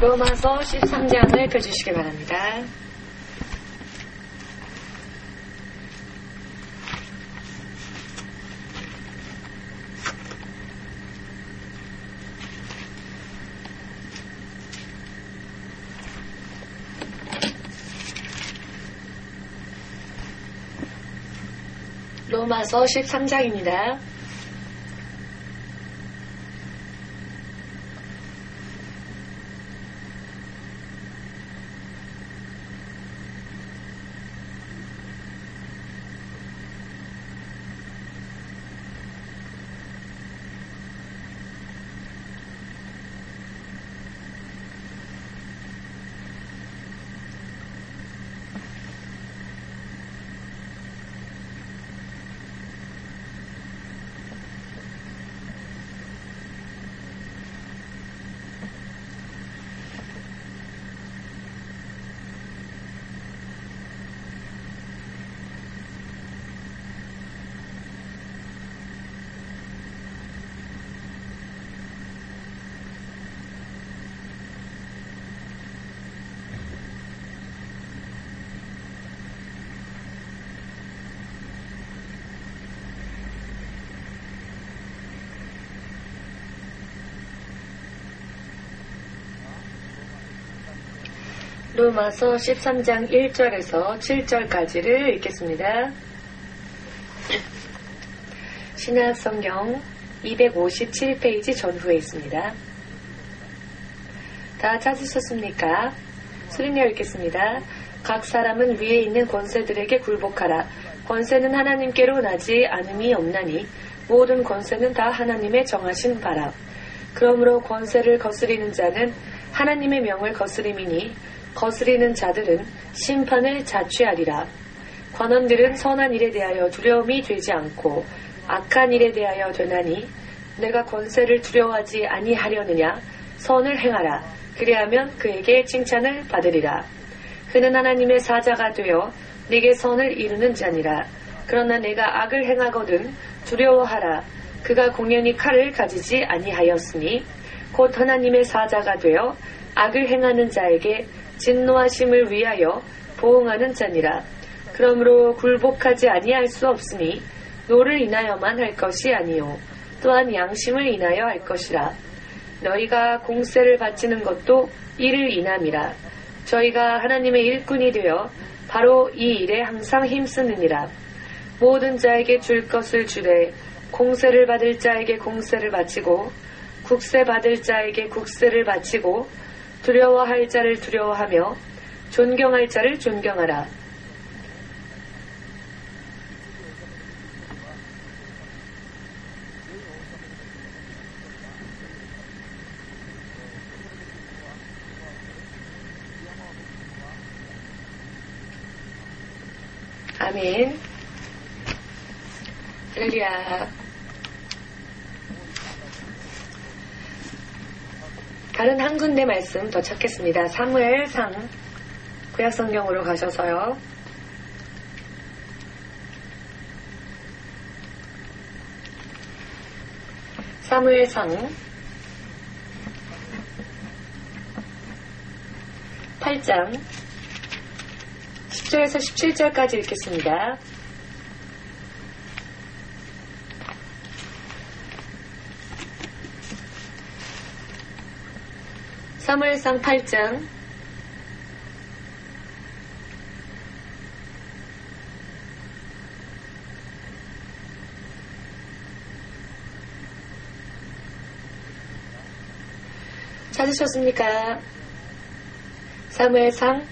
로마서 13장을 펴주시기 바랍니다. 로마서 13장입니다. 로마서 13장 1절에서 7절까지를 읽겠습니다. 신약성경 257페이지 전후에 있습니다. 다 찾으셨습니까? 소리내어 읽겠습니다. 각 사람은 위에 있는 권세들에게 굴복하라. 권세는 하나님께로 나지 않음이 없나니 모든 권세는 다 하나님의 정하신 바라. 그러므로 권세를 거스리는 자는 하나님의 명을 거스림이니 거스리는 자들은 심판을 자취하리라. 관원들은 선한 일에 대하여 두려움이 되지 않고 악한 일에 대하여 되나니 내가 권세를 두려워하지 아니하려느냐. 선을 행하라. 그리하면 그에게 칭찬을 받으리라. 그는 하나님의 사자가 되어 네게 선을 이루는 자니라. 그러나 내가 악을 행하거든 두려워하라. 그가 공연히 칼을 가지지 아니하였으니 곧 하나님의 사자가 되어 악을 행하는 자에게 진노하심을 위하여 보응하는 자니라. 그러므로 굴복하지 아니할 수 없으니 노를 인하여만 할 것이 아니요 또한 양심을 인하여 할 것이라. 너희가 공세를 바치는 것도 이를 인함이라. 저희가 하나님의 일꾼이 되어 바로 이 일에 항상 힘쓰느니라. 모든 자에게 줄 것을 주되 공세를 받을 자에게 공세를 바치고 국세 받을 자에게 국세를 바치고 두려워할 자를 두려워하며 존경할 자를 존경하라. 아멘. 할렐루야. 다른 한 군데 말씀 더 찾겠습니다. 사무엘상 구약성경으로 가셔서요. 사무엘상 8장 10절에서 17절까지 읽겠습니다. 사무엘상 8장 '찾으셨습니까? 사무엘상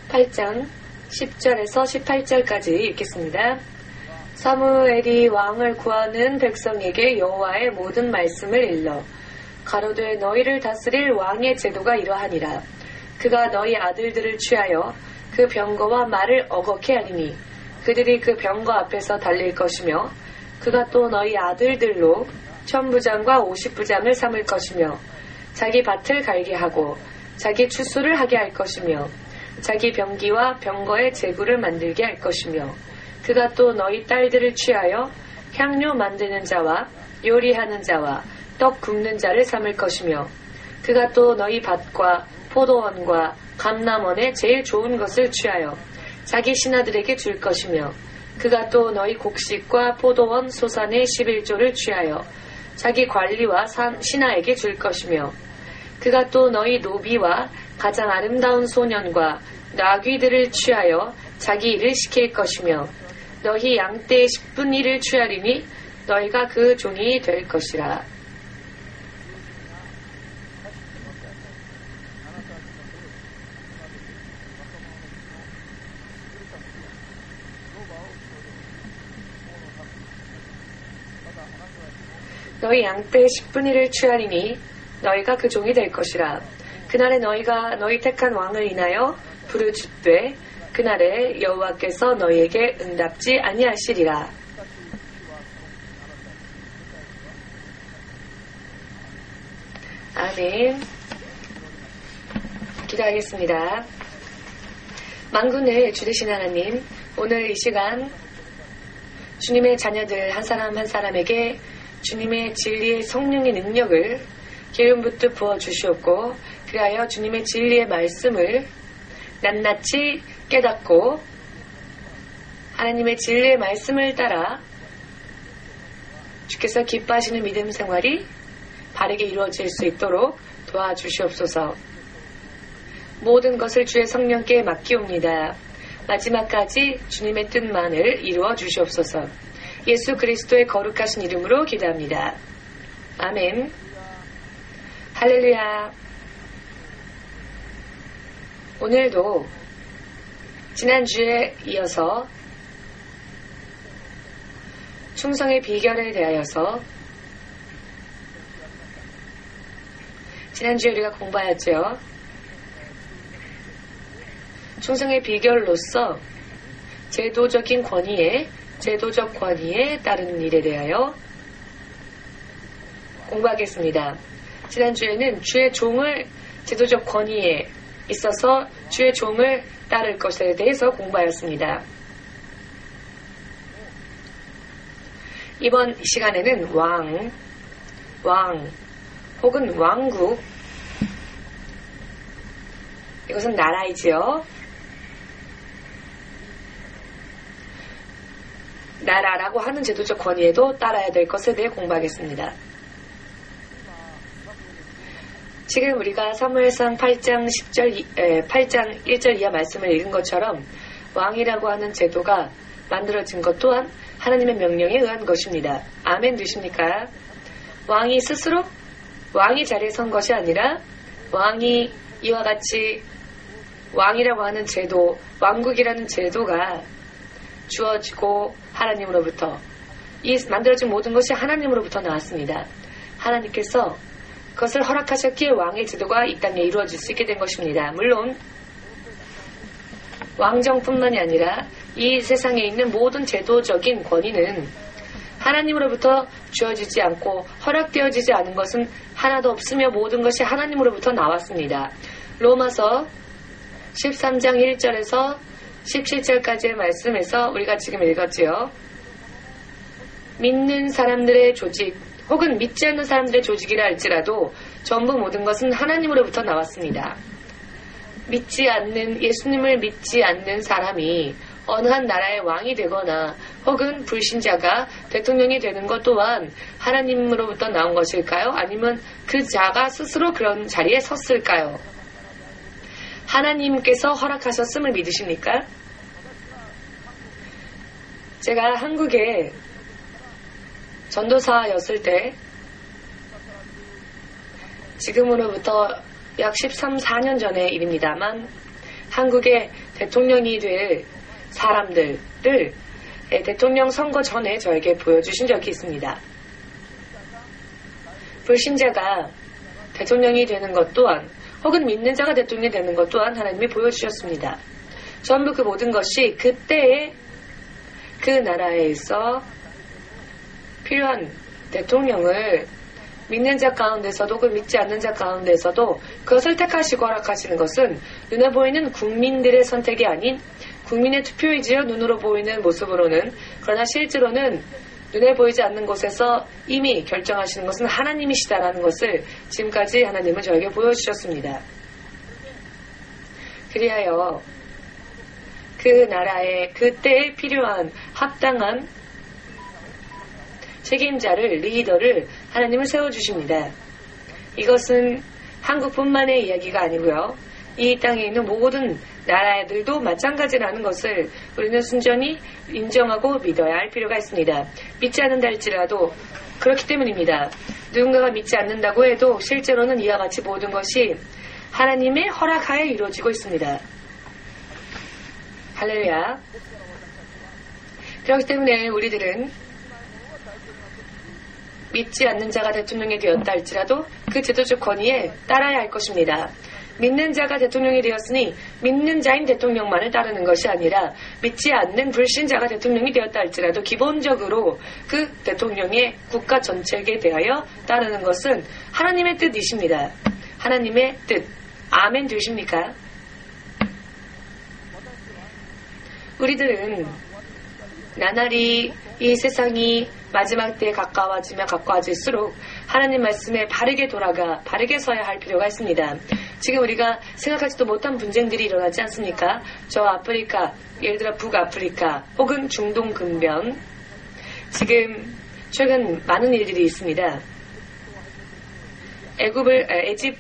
8장 10절에서 18절까지 읽겠습니다. 사무엘이 왕을 구하는 백성에게 여호와의 모든 말씀을 일러 가로되 너희를 다스릴 왕의 제도가 이러하니라. 그가 너희 아들들을 취하여 그 병거와 말을 어겁게 하리니 그들이 그 병거 앞에서 달릴 것이며 그가 또 너희 아들들로 1000부장과 50부장을 삼을 것이며 자기 밭을 갈게 하고 자기 추수를 하게 할 것이며 자기 병기와 병거의 제구를 만들게 할 것이며 그가 또 너희 딸들을 취하여 향료 만드는 자와 요리하는 자와 떡 굽는 자를 삼을 것이며 그가 또 너희 밭과 포도원과 감람원의 제일 좋은 것을 취하여 자기 신하들에게 줄 것이며 그가 또 너희 곡식과 포도원 소산의 11조를 취하여 자기 관리와 신하에게 줄 것이며 그가 또 너희 노비와 가장 아름다운 소년과 나귀들을 취하여 자기 일을 시킬 것이며 너희 양떼의 10분 1을 취하리니 너희가 그 종이 될 것이라. 너희 양떼의 10분 1을 취하리니 너희가 그 종이 될 것이라. 그날에 너희가 너희 택한 왕을 인하여 부르짖되 그날에 여호와께서 너희에게 응답지 아니하시리라. 아멘. 기도하겠습니다. 만군을 주되신 하나님, 오늘 이 시간 주님의 자녀들 한 사람 한 사람에게 주님의 진리의 성령의 능력을 기름 붓듯 부어주시옵고 그리하여 주님의 진리의 말씀을 낱낱이 깨닫고 하나님의 진리의 말씀을 따라 주께서 기뻐하시는 믿음 생활이 바르게 이루어질 수 있도록 도와주시옵소서. 모든 것을 주의 성령께 맡기옵니다. 마지막까지 주님의 뜻만을 이루어 주시옵소서. 예수 그리스도의 거룩하신 이름으로 기도합니다. 아멘. 할렐루야. 오늘도 지난주에 이어서 충성의 비결에 대하여서 지난주에 우리가 공부하였죠. 충성의 비결로서 제도적 권위에 따르는 일에 대하여 공부하겠습니다. 지난주에는 주의 종을 제도적 권위에 있어서 주의 종을 따를 것에 대해서 공부하였습니다. 이번 시간에는 왕 혹은 왕국, 이것은 나라이지요. 나라라고 하는 제도적 권위에도 따라야 될 것에 대해 공부하겠습니다. 지금 우리가 사무엘상 8장 1절 이하 말씀을 읽은 것처럼 왕이라고 하는 제도가 만들어진 것 또한 하나님의 명령에 의한 것입니다. 아멘 되십니까? 왕이 스스로 왕이 자리에 선 것이 아니라 왕이 이와 같이 왕이라고 하는 제도, 왕국이라는 제도가 주어지고 하나님으로부터 이 만들어진 모든 것이 하나님으로부터 나왔습니다. 하나님께서 그것을 허락하셨기에 왕의 제도가 이 땅에 이루어질 수 있게 된 것입니다. 물론 왕정뿐만이 아니라 이 세상에 있는 모든 제도적인 권위는 하나님으로부터 주어지지 않고 허락되어지지 않은 것은 하나도 없으며 모든 것이 하나님으로부터 나왔습니다. 로마서 13장 1절에서 17절까지의 말씀에서 우리가 지금 읽었지요. 믿는 사람들의 조직 혹은 믿지 않는 사람들의 조직이라 할지라도 전부 모든 것은 하나님으로부터 나왔습니다. 예수님을 믿지 않는 사람이 어느 한 나라의 왕이 되거나 혹은 불신자가 대통령이 되는 것 또한 하나님으로부터 나온 것일까요? 아니면 그 자가 스스로 그런 자리에 섰을까요? 하나님께서 허락하셨음을 믿으십니까? 제가 한국에 전도사였을 때 지금으로부터 약 13, 14년 전의 일입니다만 한국의 대통령이 될 사람들을 대통령 선거 전에 저에게 보여주신 적이 있습니다. 불신자가 대통령이 되는 것 또한 혹은 믿는 자가 대통령이 되는 것 또한 하나님이 보여주셨습니다. 전부 그 모든 것이 그때의 그 나라에서 필요한 대통령을 믿는 자 가운데서도 그 믿지 않는 자 가운데서도 그것을 택하시고 허락하시는 것은 눈에 보이는 국민들의 선택이 아닌 국민의 투표이지요. 눈으로 보이는 모습으로는. 그러나 실제로는 눈에 보이지 않는 곳에서 이미 결정하시는 것은 하나님이시다라는 것을 지금까지 하나님은 저에게 보여주셨습니다. 그리하여 그 나라에 그때에 필요한 합당한 책임자를, 리더를 하나님은 세워주십니다. 이것은 한국뿐만의 이야기가 아니고요. 이 땅에 있는 모든 나라들도 마찬가지라는 것을 우리는 순전히 인정하고 믿어야 할 필요가 있습니다. 믿지 않는다 할지라도 그렇기 때문입니다. 누군가가 믿지 않는다고 해도 실제로는 이와 같이 모든 것이 하나님의 허락하에 이루어지고 있습니다. 할렐루야. 그렇기 때문에 우리들은 믿지 않는 자가 대통령이 되었다 할지라도 그 제도적 권위에 따라야 할 것입니다. 믿는 자가 대통령이 되었으니 믿는 자인 대통령만을 따르는 것이 아니라 믿지 않는 불신자가 대통령이 되었다 할지라도 기본적으로 그 대통령의 국가 정책에 대하여 따르는 것은 하나님의 뜻이십니다. 하나님의 뜻. 아멘 되십니까? 우리들은 나날이 이 세상이 마지막 때에 가까워지면 가까워질수록 하나님 말씀에 바르게 돌아가 바르게 서야 할 필요가 있습니다. 지금 우리가 생각하지도 못한 분쟁들이 일어나지 않습니까? 저 아프리카, 예를 들어 북아프리카 혹은 중동 근변, 지금 최근 많은 일들이 있습니다.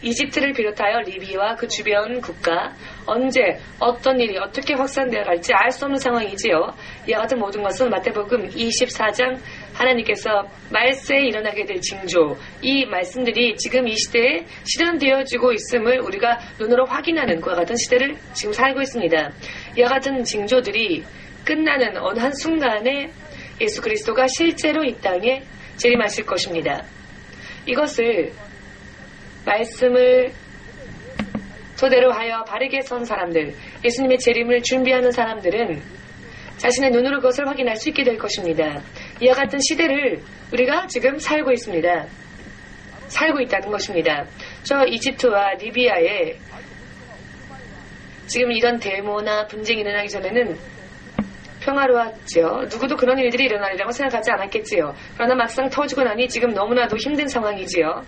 이집트를 비롯하여 리비아와 그 주변 국가, 언제 어떤 일이 어떻게 확산되어 갈지 알 수 없는 상황이지요. 이와 같은 모든 것은 마태복음 24장 하나님께서 말세에 일어나게 될 징조, 이 말씀들이 지금 이 시대에 실현되어지고 있음을 우리가 눈으로 확인하는 그와 같은 시대를 지금 살고 있습니다. 이와 같은 징조들이 끝나는 어느 한순간에 예수 그리스도가 실제로 이 땅에 재림하실 것입니다. 이것을 말씀을 토대로 하여 바르게 선 사람들, 예수님의 재림을 준비하는 사람들은 자신의 눈으로 그것을 확인할 수 있게 될 것입니다. 이와 같은 시대를 우리가 지금 살고 있습니다. 살고 있다는 것입니다. 저 이집트와 리비아에 지금 이런 데모나 분쟁이 일어나기 전에는 평화로웠지요. 누구도 그런 일들이 일어나리라고 생각하지 않았겠지요. 그러나 막상 터지고 나니 지금 너무나도 힘든 상황이지요.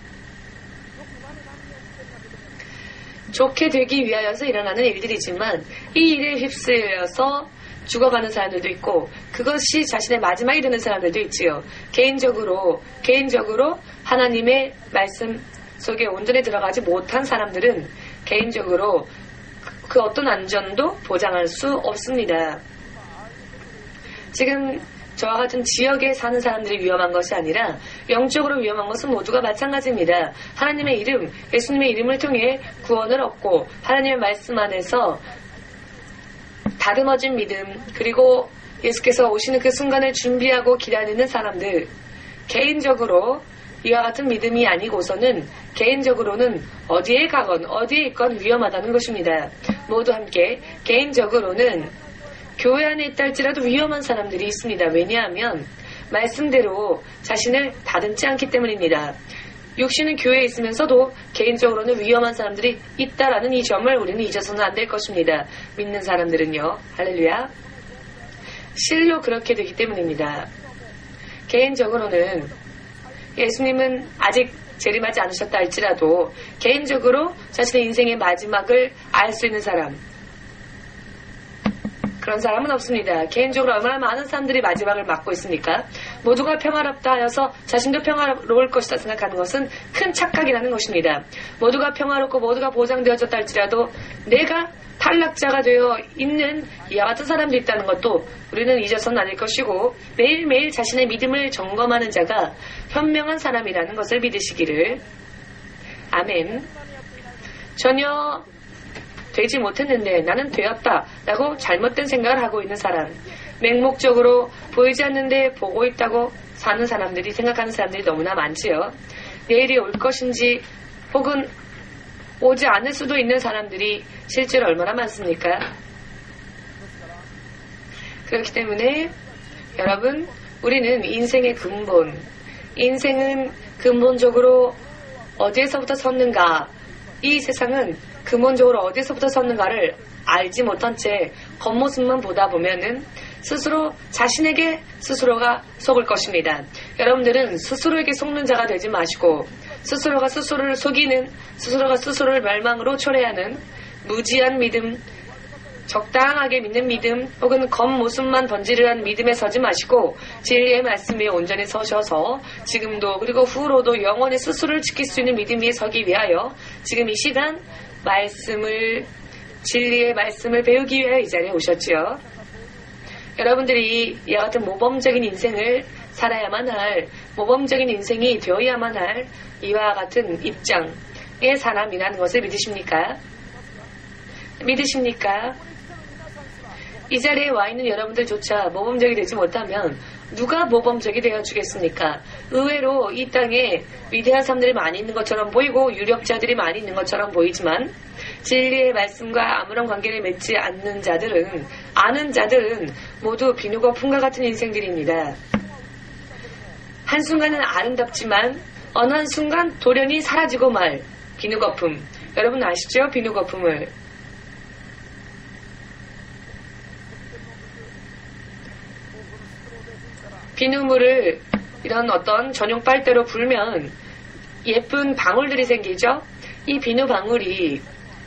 좋게 되기 위하여서 일어나는 일들이지만 이 일에 휩쓸려서 죽어가는 사람들도 있고 그것이 자신의 마지막이 되는 사람들도 있지요. 개인적으로 하나님의 말씀 속에 온전히 들어가지 못한 사람들은 개인적으로 그 어떤 안전도 보장할 수 없습니다. 지금 저와 같은 지역에 사는 사람들이 위험한 것이 아니라 영적으로 위험한 것은 모두가 마찬가지입니다. 하나님의 이름, 예수님의 이름을 통해 구원을 얻고 하나님의 말씀 안에서 다듬어진 믿음, 그리고 예수께서 오시는 그 순간을 준비하고 기다리는 사람들, 개인적으로 이와 같은 믿음이 아니고서는 개인적으로는 어디에 가건 어디에 있건 위험하다는 것입니다. 모두 함께 개인적으로는 교회 안에 있다 할지라도 위험한 사람들이 있습니다. 왜냐하면 말씀대로 자신을 다듬지 않기 때문입니다. 육신은 교회에 있으면서도 개인적으로는 위험한 사람들이 있다라는 이 점을 우리는 잊어서는 안 될 것입니다. 믿는 사람들은요. 할렐루야. 실로 그렇게 되기 때문입니다. 개인적으로는 예수님은 아직 재림하지 않으셨다 할지라도 개인적으로 자신의 인생의 마지막을 알 수 있는 사람, 그런 사람은 없습니다. 개인적으로 얼마나 많은 사람들이 마지막을 맞고 있습니까? 모두가 평화롭다 하여서 자신도 평화로울 것이다 생각하는 것은 큰 착각이라는 것입니다. 모두가 평화롭고 모두가 보장되어졌다 할지라도 내가 탈락자가 되어 있는 이와 같은 사람도 있다는 것도 우리는 잊어서는 아닐 것이고, 매일매일 자신의 믿음을 점검하는 자가 현명한 사람이라는 것을 믿으시기를. 아멘. 전혀 되지 못했는데 나는 되었다 라고 잘못된 생각을 하고 있는 사람, 맹목적으로 보이지 않는데 보고 있다고 사는 사람들이, 생각하는 사람들이 너무나 많지요. 내일이 올 것인지 혹은 오지 않을 수도 있는 사람들이 실제로 얼마나 많습니까? 그렇기 때문에 여러분, 우리는 인생의 근본, 인생은 근본적으로 어디에서부터 섰는가, 이 세상은 근본적으로 어디서부터 섰는가를 알지 못한 채 겉모습만 보다 보면은 스스로 자신에게 스스로가 속을 것입니다. 여러분들은 스스로에게 속는 자가 되지 마시고 스스로가 스스로를 속이는, 스스로가 스스로를 멸망으로 초래하는 무지한 믿음, 적당하게 믿는 믿음, 혹은 겉모습만 번지르한 믿음에 서지 마시고 진리의 말씀 위에 온전히 서셔서 지금도 그리고 후로도 영원히 스스로를 지킬 수 있는 믿음 위에 서기 위하여 지금 이 시간 진리의 말씀을 배우기 위해 이 자리에 오셨지요. 여러분들이 이와 같은 모범적인 인생을 살아야만 할, 모범적인 인생이 되어야만 할 이와 같은 입장의 사람이라는 것을 믿으십니까? 믿으십니까? 이 자리에 와 있는 여러분들조차 모범적이 되지 못하면 누가 모범적이 되어주겠습니까? 의외로 이 땅에 위대한 사람들이 많이 있는 것처럼 보이고 유력자들이 많이 있는 것처럼 보이지만 진리의 말씀과 아무런 관계를 맺지 않는 자들은, 아는 자들은 모두 비누가 품과 같은 인생들입니다. 한순간은 아름답지만 어느 한순간 돌연히 사라지고 말 비누거품. 여러분 아시죠? 비누거품을. 비누물을 이런 어떤 전용 빨대로 불면 예쁜 방울들이 생기죠. 이 비누 방울이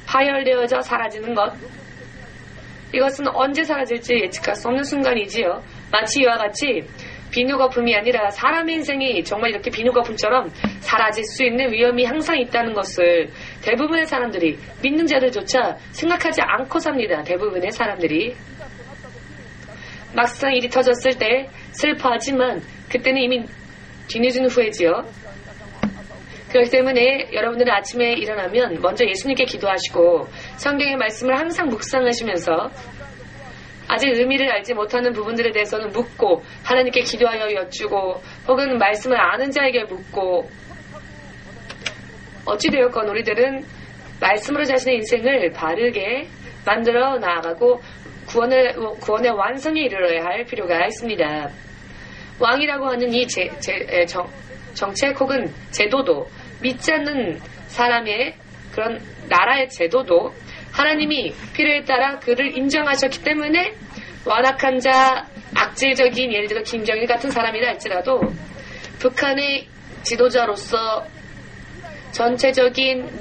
파열되어져 사라지는 것, 이것은 언제 사라질지 예측할 수 없는 순간이지요. 마치 이와 같이 비누 거품이 아니라 사람의 인생이 정말 이렇게 비누 거품처럼 사라질 수 있는 위험이 항상 있다는 것을 대부분의 사람들이, 믿는 자들조차 생각하지 않고 삽니다. 대부분의 사람들이. 막상 일이 터졌을 때 슬퍼하지만 그때는 이미 뒤늦은 후회지요. 그렇기 때문에 여러분들은 아침에 일어나면 먼저 예수님께 기도하시고 성경의 말씀을 항상 묵상하시면서 아직 의미를 알지 못하는 부분들에 대해서는 묻고 하나님께 기도하여 여쭈고 혹은 말씀을 아는 자에게 묻고, 어찌되었건 우리들은 말씀으로 자신의 인생을 바르게 만들어 나아가고 구원의 완성에 이르러야 할 필요가 있습니다. 왕이라고 하는 이 정책 혹은 제도도, 믿지 않는 사람의 그런 나라의 제도도 하나님이 필요에 따라 그를 인정하셨기 때문에 완악한 자, 악질적인, 예를 들어 김정일 같은 사람이라 할지라도 북한의 지도자로서 전체적인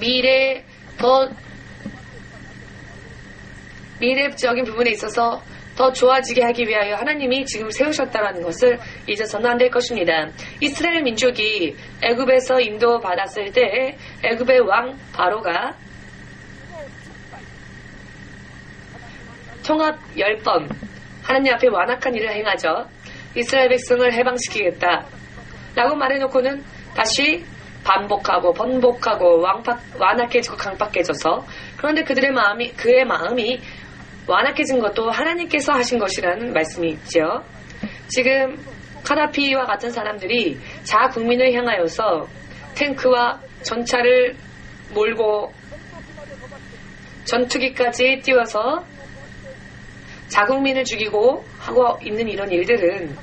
미래적인 부분에 있어서 더 좋아지게 하기 위하여 하나님이 지금 세우셨다는 것을 잊어서는 안 될 것입니다. 이스라엘 민족이 애굽에서 인도받았을 때 애굽의 왕 바로가 통합 10번 하나님 앞에 완악한 일을 행하죠. 이스라엘 백성을 해방시키겠다 라고 말해놓고는 다시 반복하고 번복하고 완악해지고 강박해져서, 그런데 그의 마음이 완악해진 것도 하나님께서 하신 것이라는 말씀이 있죠. 지금 카다피와 같은 사람들이 자국민을 향하여서 탱크와 전차를 몰고 전투기까지 띄워서 자국민을 죽이고 하고 있는 이런 일들은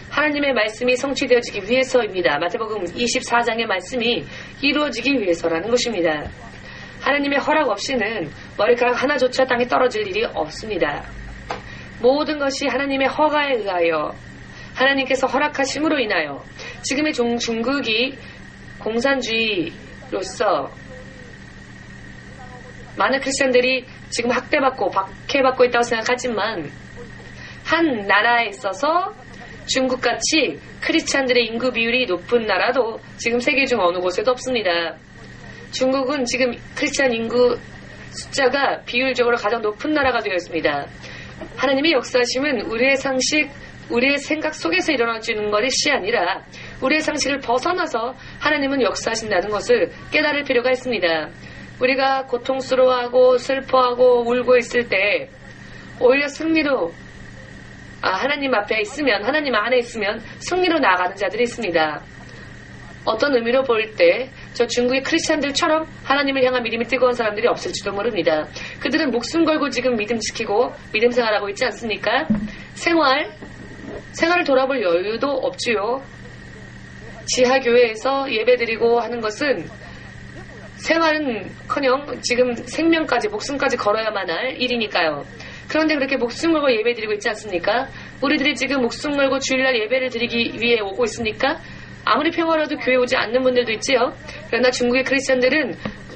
하나님의 말씀이 성취되어지기 위해서입니다. 마태복음 24장의 말씀이 이루어지기 위해서라는 것입니다. 하나님의 허락 없이는 머리카락 하나조차 땅에 떨어질 일이 없습니다. 모든 것이 하나님의 허가에 의하여, 하나님께서 허락하심으로 인하여, 지금의 중국이 공산주의로서 많은 크리스천들이 지금 학대받고 박해받고 있다고 생각하지만 한 나라에 있어서 중국같이 크리스찬들의 인구 비율이 높은 나라도 지금 세계 중 어느 곳에도 없습니다. 중국은 지금 크리스찬 인구 숫자가 비율적으로 가장 높은 나라가 되어 있습니다. 하나님의 역사하심은 우리의 상식, 우리의 생각 속에서 일어나지는 것이 아니라 우리의 상식을 벗어나서 하나님은 역사하신다는 것을 깨달을 필요가 있습니다. 우리가 고통스러워하고 슬퍼하고 울고 있을 때 오히려 승리로 하나님 앞에 있으면, 하나님 안에 있으면 승리로 나아가는 자들이 있습니다. 어떤 의미로 볼 때 저 중국의 크리스찬들처럼 하나님을 향한 믿음이 뜨거운 사람들이 없을지도 모릅니다. 그들은 목숨 걸고 지금 믿음 지키고 믿음 생활하고 있지 않습니까? 생활을 돌아볼 여유도 없지요. 지하교회에서 예배드리고 하는 것은 생활은커녕 지금 생명까지, 목숨까지 걸어야만 할 일이니까요. 그런데 그렇게 목숨 걸고 예배 드리고 있지 않습니까? 우리들이 지금 목숨 걸고 주일날 예배를 드리기 위해 오고 있습니까? 아무리 평화라도 교회 오지 않는 분들도 있지요. 그러나 중국의 크리스천들은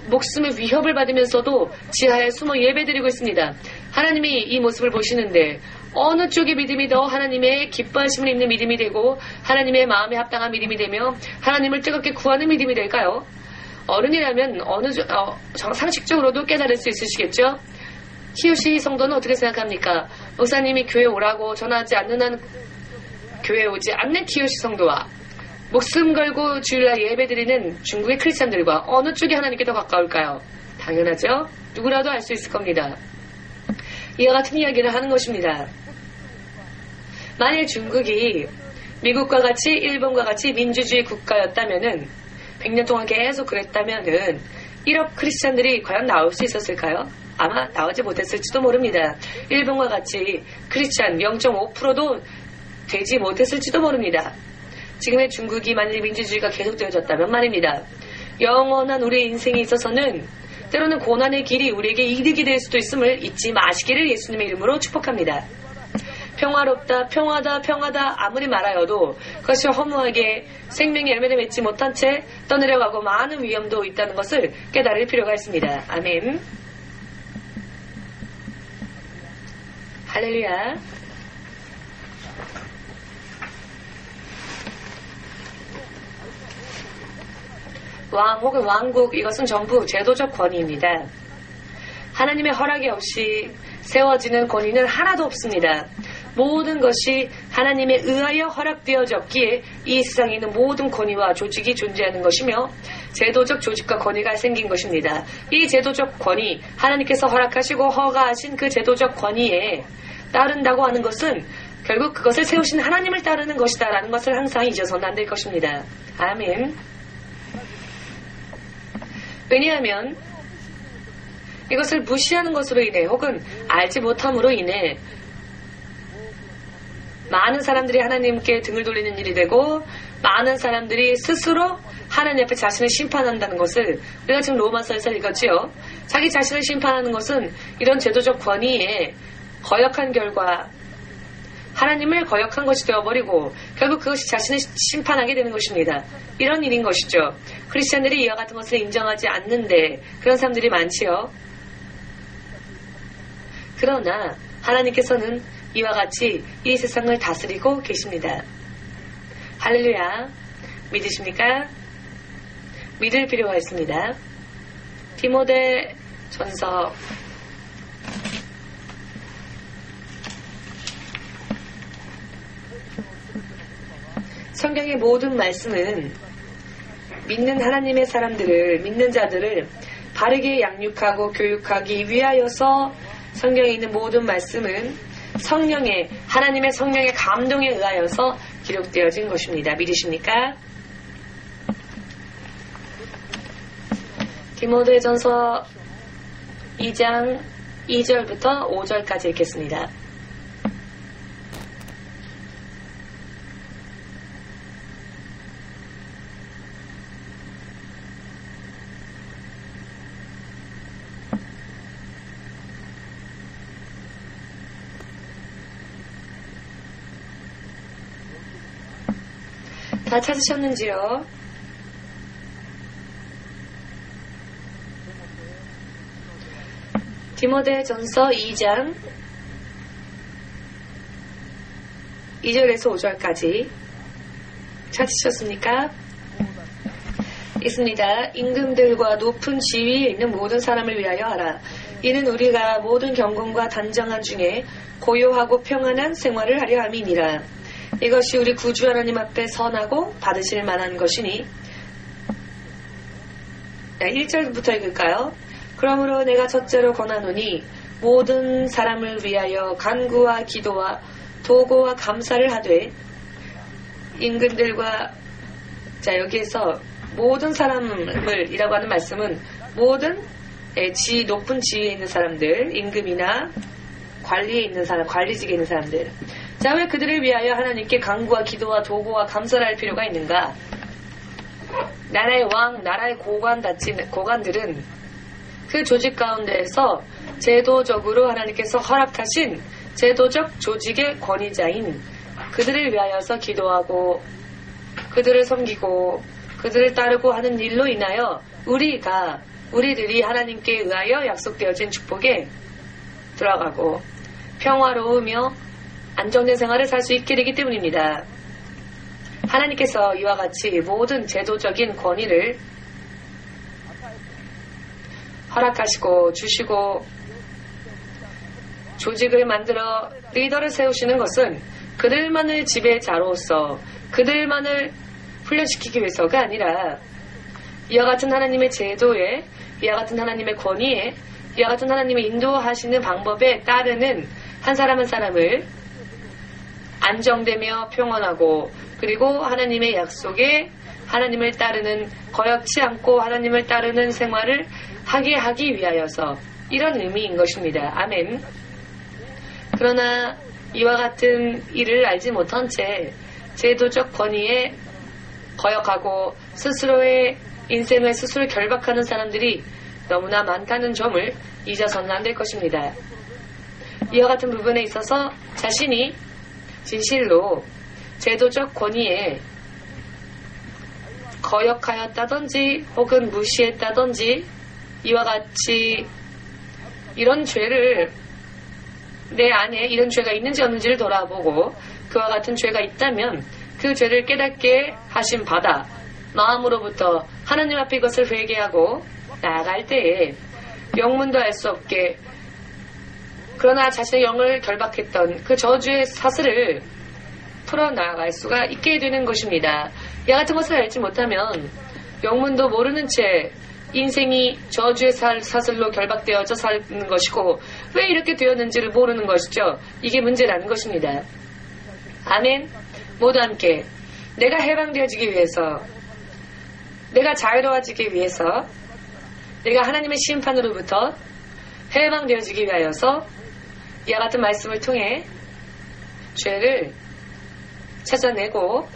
목숨의 위협을 받으면서도 지하에 숨어 예배 드리고 있습니다. 하나님이 이 모습을 보시는데 어느 쪽의 믿음이 더 하나님의 기뻐하심을 입는 믿음이 되고 하나님의 마음에 합당한 믿음이 되며 하나님을 뜨겁게 구하는 믿음이 될까요? 어른이라면 상식적으로도 깨달을 수 있으시겠죠? 히요시 성도는 어떻게 생각합니까? 목사님이 교회 오라고 전화하지 않는 한 교회에 오지 않는 히요시 성도와 목숨 걸고 주일날 예배드리는 중국의 크리스찬들과 어느 쪽이 하나님께 더 가까울까요? 당연하죠. 누구라도 알 수 있을 겁니다. 이와 같은 이야기를 하는 것입니다. 만일 중국이 미국과 같이 일본과 같이 민주주의 국가였다면은 100년 동안 계속 그랬다면은 1억 크리스찬들이 과연 나올 수 있었을까요? 아마 나오지 못했을지도 모릅니다. 일본과 같이 크리스찬 0.5%도 되지 못했을지도 모릅니다. 지금의 중국이 만일 민주주의가 계속되어졌다면 말입니다. 영원한 우리의 인생에 있어서는 때로는 고난의 길이 우리에게 이득이 될 수도 있음을 잊지 마시기를 예수님의 이름으로 축복합니다. 평화롭다, 평화다 아무리 말하여도 그것이 허무하게 생명의 열매를 맺지 못한 채 떠내려가고 많은 위험도 있다는 것을 깨달을 필요가 있습니다. 아멘. 할렐루야. 왕 혹은 왕국, 이것은 전부 제도적 권위입니다. 하나님의 허락이 없이 세워지는 권위는 하나도 없습니다. 모든 것이 하나님에 의하여 허락되어졌기에 이 세상에 있는 모든 권위와 조직이 존재하는 것이며 제도적 조직과 권위가 생긴 것입니다. 이 제도적 권위, 하나님께서 허락하시고 허가하신 그 제도적 권위에 따른다고 하는 것은 결국 그것을 세우신 하나님을 따르는 것이다 라는 것을 항상 잊어서는 안 될 것입니다. 아멘. 왜냐하면 이것을 무시하는 것으로 인해 혹은 알지 못함으로 인해 많은 사람들이 하나님께 등을 돌리는 일이 되고 많은 사람들이 스스로 하나님 앞에 자신을 심판한다는 것을 우리가 지금 로마서에서 읽었지요. 자기 자신을 심판하는 것은 이런 제도적 권위에 거역한 결과 하나님을 거역한 것이 되어버리고 결국 그것이 자신을 심판하게 되는 것입니다. 이런 일인 것이죠. 크리스찬들이 이와 같은 것을 인정하지 않는데 그런 사람들이 많지요. 그러나 하나님께서는 이와 같이 이 세상을 다스리고 계십니다. 할렐루야. 믿으십니까? 믿을 필요가 있습니다. 디모데 전서 '성경의 모든 말씀은 믿는 하나님의 사람들을, 믿는 자들을 바르게 양육하고 교육하기 위하여서 성경에 있는 모든 말씀은 하나님의 성령의 감동에 의하여서 기록되어진 것입니다. 믿으십니까? 디모데전서 2장 2절부터 5절까지 읽겠습니다. 다 찾으셨는지요? 디모데전서 2장 2절에서 5절까지 찾으셨습니까? 있습니다. 임금들과 높은 지위에 있는 모든 사람을 위하여 하라. 이는 우리가 모든 경건과 단정한 중에 고요하고 평안한 생활을 하려 함이니라. 이것이 우리 구주 하나님 앞에 선하고 받으실 만한 것이니. 1절부터 읽을까요? 그러므로 내가 첫째로 권하노니 모든 사람을 위하여 간구와 기도와 도고와 감사를 하되 임금들과 여기에서 모든 사람을 이라고 하는 말씀은 모든 높은 지위에 있는 사람들, 임금이나 관리에 있는 사람, 관리직에 있는 사람들. 자, 왜 그들을 위하여 하나님께 간구와 기도와 도고와 감사를 할 필요가 있는가? 나라의 왕, 나라의 고관들은 그 조직 가운데에서 제도적으로 하나님께서 허락하신 제도적 조직의 권위자인 그들을 위하여서 기도하고 그들을 섬기고 그들을 따르고 하는 일로 인하여 우리들이 하나님께 의하여 약속되어진 축복에 들어가고 평화로우며 안정된 생활을 살 수 있게 되기 때문입니다. 하나님께서 이와 같이 모든 제도적인 권위를 허락하시고 주시고 조직을 만들어 리더를 세우시는 것은 그들만을 지배자로서 그들만을 훈련시키기 위해서가 아니라 이와 같은 하나님의 제도에 이와 같은 하나님의 권위에 이와 같은 하나님의 인도하시는 방법에 따르는 한 사람 한 사람을 안정되며 평온하고 그리고 하나님의 약속에 하나님을 따르는 거역치 않고 하나님을 따르는 생활을 하기 위하여서 이런 의미인 것입니다. 아멘. 그러나 이와 같은 일을 알지 못한 채 제도적 권위에 거역하고 스스로의 인생을 스스로 결박하는 사람들이 너무나 많다는 점을 잊어서는 안 될 것입니다. 이와 같은 부분에 있어서 자신이 진실로 제도적 권위에 거역하였다든지 혹은 무시했다든지 이와 같이 이런 죄를 내 안에 이런 죄가 있는지 없는지를 돌아보고 그와 같은 죄가 있다면 그 죄를 깨닫게 하심 받아 마음으로부터 하나님 앞에 이것을 회개하고 나아갈 때에 영문도 알 수 없게 그러나 자신의 영을 결박했던 그 저주의 사슬을 풀어나갈 수가 있게 되는 것입니다. 이와 같은 것을 알지 못하면 영문도 모르는 채 인생이 저주의 사슬로 결박되어져 사는 것이고 왜 이렇게 되었는지를 모르는 것이죠. 이게 문제라는 것입니다. 아멘. 모두 함께 내가 해방되어지기 위해서 내가 자유로워지기 위해서 내가 하나님의 심판으로부터 해방되어지기 위하여서 이와 같은 말씀을 통해 죄를 찾아내고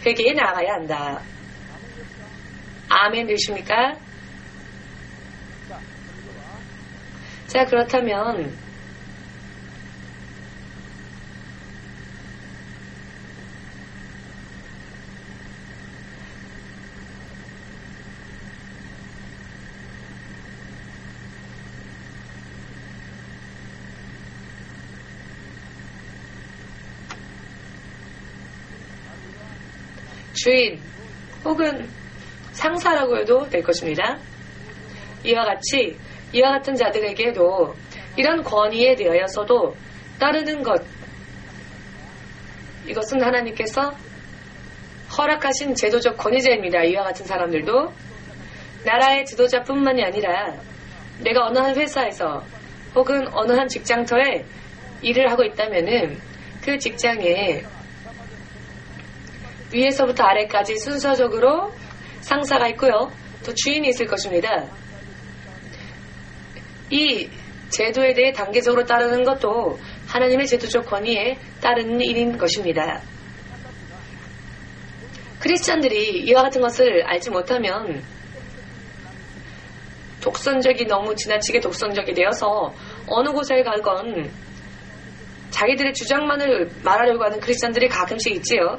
회개에 나아가야 한다. 아멘 되십니까? 자, 그렇다면 주인 혹은 상사라고 해도 될 것입니다. 이와 같은 자들에게도 이런 권위에 대하여서도 따르는 것, 이것은 하나님께서 허락하신 제도적 권위자입니다. 이와 같은 사람들도 나라의 지도자뿐만이 아니라 내가 어느 한 회사에서 혹은 어느 한 직장터에 일을 하고 있다면은 그 직장에 위에서부터 아래까지 순서적으로 상사가 있고요. 또 주인이 있을 것입니다. 이 제도에 대해 단계적으로 따르는 것도 하나님의 제도적 권위에 따르는 일인 것입니다. 크리스찬들이 이와 같은 것을 알지 못하면 너무 지나치게 독선적이 되어서 어느 곳에 가건 자기들의 주장만을 말하려고 하는 크리스찬들이 가끔씩 있지요.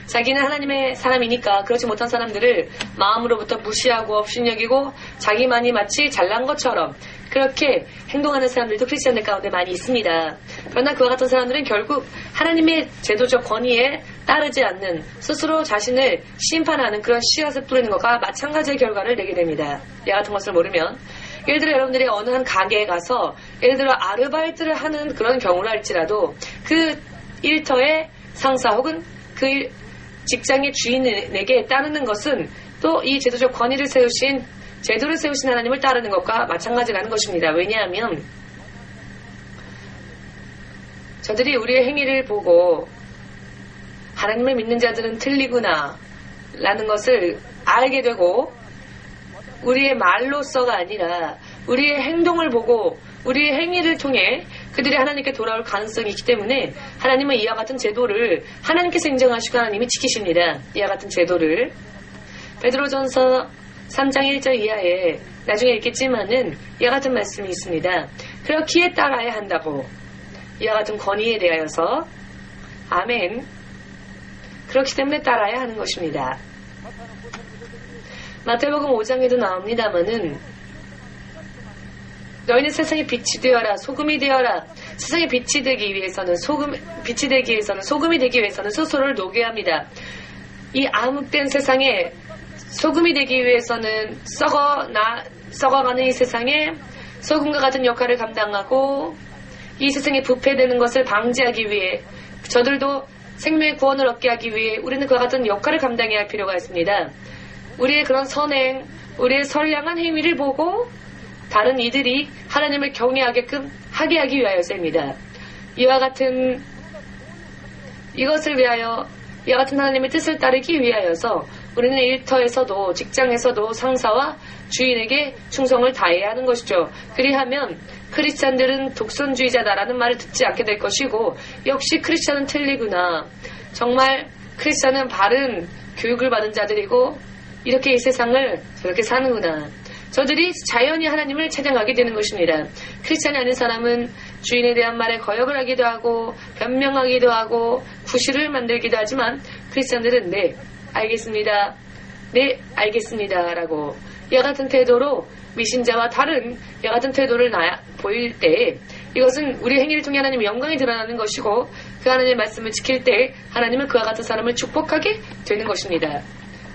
자기는 하나님의 사람이니까 그렇지 못한 사람들을 마음으로부터 무시하고 업신여기고 자기만이 마치 잘난 것처럼 그렇게 행동하는 사람들도 크리스천들 가운데 많이 있습니다. 그러나 그와 같은 사람들은 결국 하나님의 제도적 권위에 따르지 않는 스스로 자신을 심판하는 그런 씨앗을 뿌리는 것과 마찬가지의 결과를 내게 됩니다. 이와 같은 것을 모르면 예를 들어 여러분들이 어느 한 가게에 가서 예를 들어 아르바이트를 하는 그런 경우를 할지라도 그 일터의 상사 혹은 그 직장의 주인에게 따르는 것은 또 이 제도적 권위를 제도를 세우신 하나님을 따르는 것과 마찬가지라는 것입니다. 왜냐하면 저들이 우리의 행위를 보고 하나님을 믿는 자들은 틀리구나 라는 것을 알게 되고 우리의 말로서가 아니라 우리의 행동을 보고 우리의 행위를 통해 그들이 하나님께 돌아올 가능성이 있기 때문에 하나님은 이와 같은 제도를 하나님께서 인정하시고 하나님이 지키십니다. 이와 같은 제도를 베드로전서 3장 1절 이하에 나중에 읽겠지만은 이와 같은 말씀이 있습니다. 그렇기에 따라야 한다고. 이와 같은 권위에 대하여서 아멘. 그렇기 때문에 따라야 하는 것입니다. 마태복음 5장에도 나옵니다마는 너희는 세상의 빛이 되어라, 소금이 되어라. 세상의 빛이 되기 위해서는 소금이 되기 위해서는 스스로를 녹여야 합니다. 이 암흑된 세상에 소금이 되기 위해서는 썩어가는 이 세상에 소금과 같은 역할을 감당하고 이 세상에 부패되는 것을 방지하기 위해 저들도 생명의 구원을 얻게 하기 위해 우리는 그와 같은 역할을 감당해야 할 필요가 있습니다. 우리의 그런 선행, 우리의 선량한 행위를 보고 다른 이들이 하나님을 경외하게끔 하게 하기 위하여서입니다. 이와 같은 하나님의 뜻을 따르기 위하여서 우리는 일터에서도 직장에서도 상사와 주인에게 충성을 다해야 하는 것이죠. 그리하면 크리스찬들은 독선주의자다라는 말을 듣지 않게 될 것이고 역시 크리스찬은 틀리구나. 정말 크리스찬은 바른 교육을 받은 자들이고 이렇게 이 세상을 저렇게 사는구나. 저들이 자연히 하나님을 찬양하게 되는 것입니다. 크리스찬이 아닌 사람은 주인에 대한 말에 거역을 하기도 하고 변명하기도 하고 구실을 만들기도 하지만 크리스찬들은 네 알겠습니다, 네 알겠습니다 라고 이와 같은 태도로 미신자와 다른 이와 같은 태도를 보일 때 이것은 우리 행위를 통해 하나님의 영광이 드러나는 것이고 그 하나님의 말씀을 지킬 때 하나님은 그와 같은 사람을 축복하게 되는 것입니다.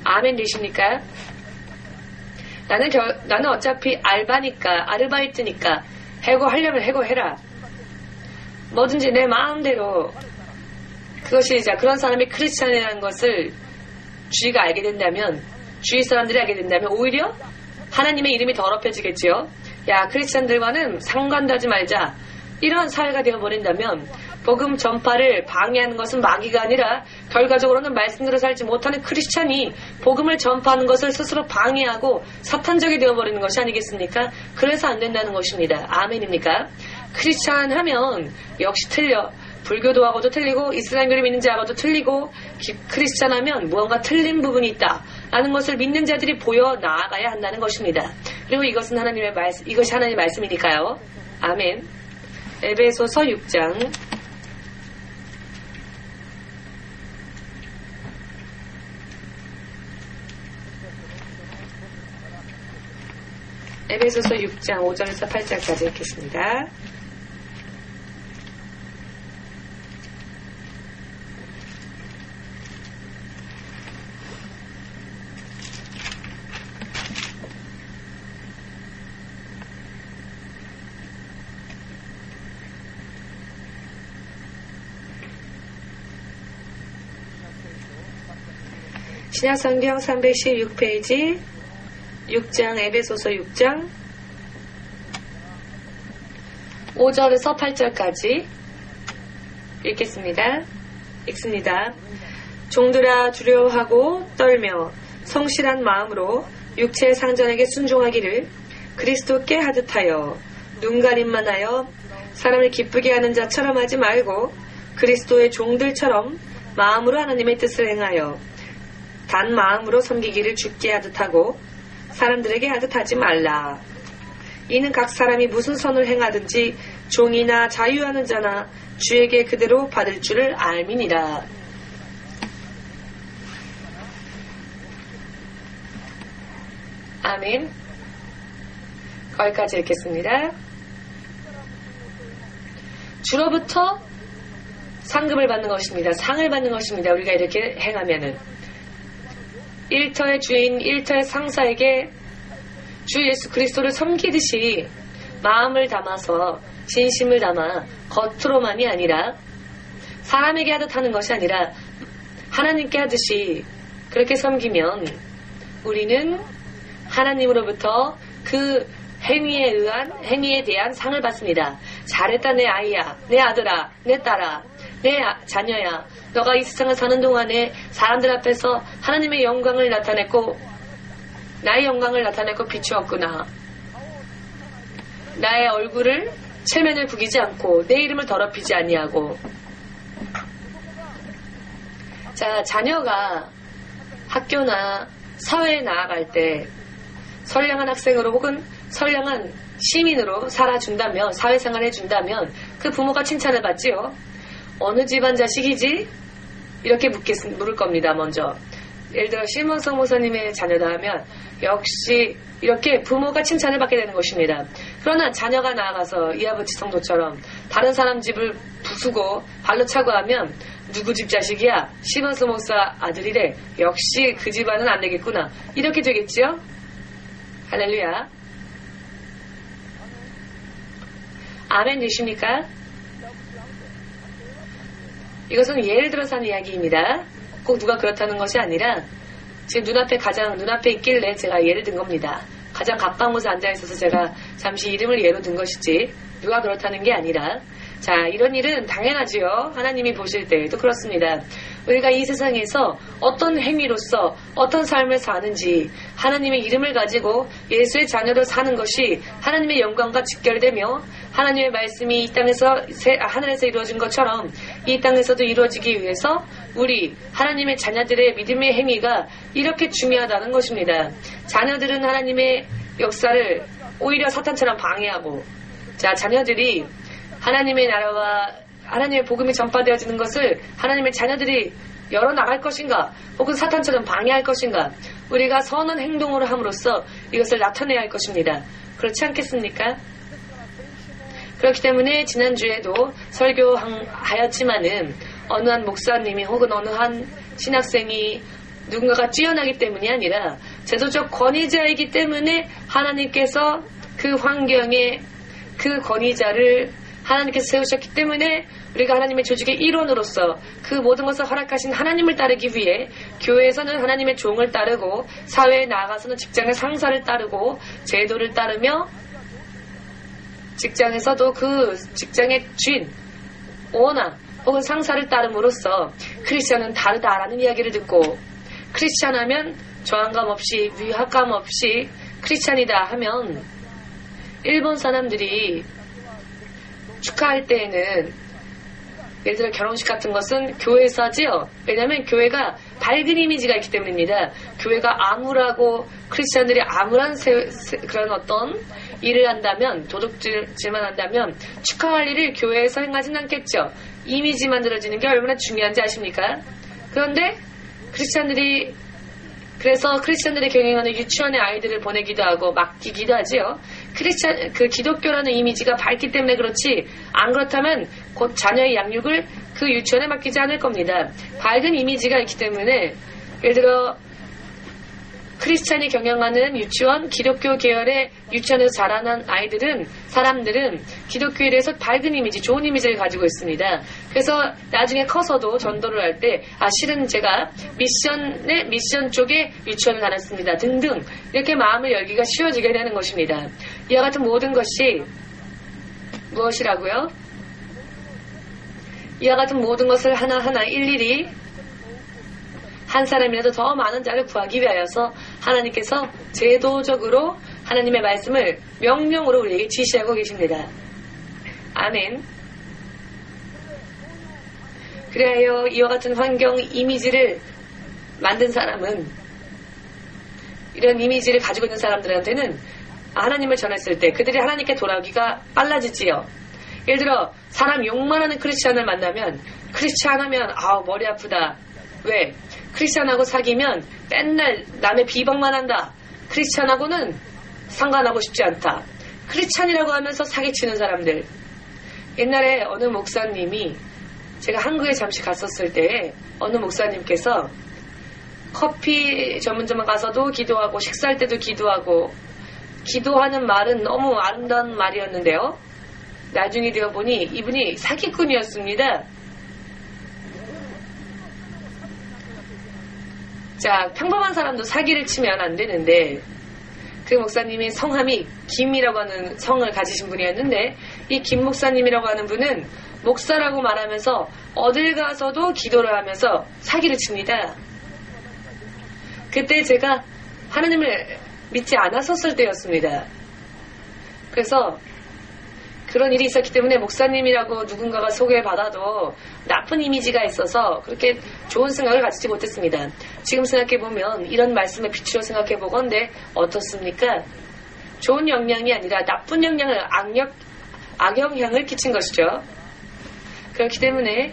아멘 되십니까? 나는 어차피 아르바이트니까 해고하려면 해고해라. 뭐든지 내 마음대로. 그것이 이제 그런 사람이 크리스찬이라는 것을 주위가 알게 된다면, 주위 사람들이 알게 된다면 오히려 하나님의 이름이 더럽혀지겠지요. 야, 크리스찬들과는 상관도 하지 말자. 이러한 사회가 되어버린다면 복음 전파를 방해하는 것은 마귀가 아니라 결과적으로는 말씀대로 살지 못하는 크리스찬이 복음을 전파하는 것을 스스로 방해하고 사탄적이 되어버리는 것이 아니겠습니까? 그래서 안 된다는 것입니다. 아멘입니까? 크리스찬 하면 역시 틀려. 불교도하고도 틀리고 이슬람교를 믿는 자하고도 틀리고 크리스찬 하면 무언가 틀린 부분이 있다 라는 것을 믿는 자들이 보여 나아가야 한다는 것입니다. 그리고 이것이 하나님의 말씀이니까요. 아멘. 에베소서 6장 에베소서 6장 5절에서 8절까지 읽겠습니다. 신약성경 316페이지 6장 에베소서 6장 5절에서 8절까지 읽겠습니다. 읽습니다. 종들아 두려워하고 떨며 성실한 마음으로 육체의 상전에게 순종하기를 그리스도께 하듯하여 눈가림만 하여 사람을 기쁘게 하는 자처럼 하지 말고 그리스도의 종들처럼 마음으로 하나님의 뜻을 행하여 단 마음으로 섬기기를 주께 하듯하고 사람들에게 하듯하지 말라. 이는 각 사람이 무슨 선을 행하든지 종이나 자유하는 자나 주에게 그대로 받을 줄을 알미니라. 아멘. 거기까지 읽겠습니다. 주로부터 상급을 받는 것입니다. 상을 받는 것입니다. 우리가 이렇게 행하면은 일터의 주인, 일터의 상사에게 주 예수 그리스도를 섬기듯이 마음을 담아서 진심을 담아 겉으로만이 아니라 사람에게 하듯 하는 것이 아니라 하나님께 하듯이 그렇게 섬기면 우리는 하나님으로부터 그 행위에 대한 상을 받습니다. 잘했다 내 아이야, 내 아들아, 내 딸아, 내 자녀야. 너가 이 세상을 사는 동안에 사람들 앞에서 하나님의 영광을 나타냈고 나의 영광을 나타냈고 비추었구나. 나의 얼굴을 체면을 구기지 않고 내 이름을 더럽히지 아니하고. 자, 자녀가 학교나 사회에 나아갈 때 선량한 학생으로 혹은 선량한 시민으로 살아준다면, 사회생활 해준다면 그 부모가 칭찬을 받지요. 어느 집안 자식이지? 이렇게 물을 겁니다. 먼저 예를 들어 심원성 목사님의 자녀다 하면 역시 이렇게 부모가 칭찬을 받게 되는 것입니다. 그러나 자녀가 나아가서 이 아버지 성도처럼 다른 사람 집을 부수고 발로 차고 하면 누구 집 자식이야? 심원성 목사 아들이래. 역시 그 집안은 안 되겠구나. 이렇게 되겠지요? 할렐루야. 아멘 되십니까? 이것은 예를 들어서 하는 이야기입니다. 꼭 누가 그렇다는 것이 아니라 지금 눈앞에 있길래 제가 예를 든 겁니다. 가장 가까운 곳에 앉아있어서 제가 잠시 이름을 예로 든 것이지 누가 그렇다는 게 아니라, 자, 이런 일은 당연하지요. 하나님이 보실 때에도 그렇습니다. 우리가 이 세상에서 어떤 행위로서 어떤 삶을 사는지 하나님의 이름을 가지고 예수의 자녀로 사는 것이 하나님의 영광과 직결되며 하나님의 말씀이 이 땅에서 하늘에서 이루어진 것처럼 이 땅에서도 이루어지기 위해서 우리 하나님의 자녀들의 믿음의 행위가 이렇게 중요하다는 것입니다. 자녀들은 하나님의 역사를 오히려 사탄처럼 방해하고, 자, 자녀들이 하나님의 나라와 하나님의 복음이 전파되어지는 것을 하나님의 자녀들이 열어나갈 것인가, 혹은 사탄처럼 방해할 것인가, 우리가 선한 행동으로 함으로써 이것을 나타내야 할 것입니다. 그렇지 않겠습니까? 그렇기 때문에 지난주에도 설교하였지만은 어느 한 목사님이 혹은 어느 한 신학생이 누군가가 뛰어나기 때문이 아니라 제도적 권위자이기 때문에 하나님께서 그 환경에 그 권위자를 하나님께서 세우셨기 때문에 우리가 하나님의 조직의 일원으로서 그 모든 것을 허락하신 하나님을 따르기 위해 교회에서는 하나님의 종을 따르고 사회에 나아가서는 직장의 상사를 따르고 제도를 따르며 직장에서도 그 직장의 주인, 오너 혹은 상사를 따름으로써 크리스찬은 다르다라는 이야기를 듣고, 크리스찬 하면 저항감 없이 위압감 없이 크리스찬이다 하면 일본 사람들이 축하할 때에는 예를 들어 결혼식 같은 것은 교회에서 하지요. 왜냐하면 교회가 밝은 이미지가 있기 때문입니다. 교회가 암울하고 크리스찬들이 암울한 그런 어떤 일을 한다면, 도둑질만 한다면 축하할 일을 교회에서 행하진 않겠죠. 이미지 만들어지는 게 얼마나 중요한지 아십니까? 그런데 그래서 크리스찬들이 경영하는 유치원에 아이들을 보내기도 하고 맡기기도 하지요. 그 기독교라는 이미지가 밝기 때문에 그렇지, 안 그렇다면 곧 자녀의 양육을 그 유치원에 맡기지 않을 겁니다. 밝은 이미지가 있기 때문에, 예를 들어 크리스찬이 경영하는 유치원, 기독교 계열의 유치원에서 자라난 사람들은 기독교에 대해서 밝은 이미지, 좋은 이미지를 가지고 있습니다. 그래서 나중에 커서도 전도를 할 때, 실은 제가 미션 쪽에 유치원을 다녔습니다. 등등, 이렇게 마음을 열기가 쉬워지게 되는 것입니다. 이와 같은 모든 것이 무엇이라고요? 이와 같은 모든 것을 하나하나 일일이 한 사람이라도 더 많은 자를 구하기 위하여서 하나님께서 제도적으로 하나님의 말씀을 명령으로 우리에게 지시하고 계십니다. 아멘. 그래야 이와 같은 환경 이미지를 만든 사람은, 이런 이미지를 가지고 있는 사람들한테는 하나님을 전했을 때 그들이 하나님께 돌아오기가 빨라지지요. 예를 들어 사람 욕만 하는 크리스찬을 만나면, 크리스찬 하면 머리 아프다. 왜? 크리스찬하고 사귀면 맨날 남의 비방만 한다. 크리스찬하고는 상관하고 싶지 않다. 크리스찬이라고 하면서 사기치는 사람들. 옛날에 어느 목사님이, 제가 한국에 잠시 갔었을 때 어느 목사님께서 커피 전문점에 가서도 기도하고 식사할 때도 기도하고, 기도하는 말은 너무 아름다운 말이었는데요, 나중에 되어보니 이분이 사기꾼이었습니다. 자, 평범한 사람도 사기를 치면 안 되는데, 그 목사님이 성함이 김이라고 하는 성을 가지신 분이었는데, 이 김 목사님이라고 하는 분은 목사라고 말하면서 어딜 가서도 기도를 하면서 사기를 칩니다. 그때 제가 하나님을 믿지 않았었을 때였습니다. 그래서 그런 일이 있었기 때문에 목사님이라고 누군가가 소개받아도 나쁜 이미지가 있어서 그렇게 좋은 생각을 가지지 못했습니다. 지금 생각해보면 이런 말씀의 빛으로 생각해보건대 어떻습니까? 좋은 영향이 아니라 나쁜 영향을 악영향을 끼친 것이죠. 그렇기 때문에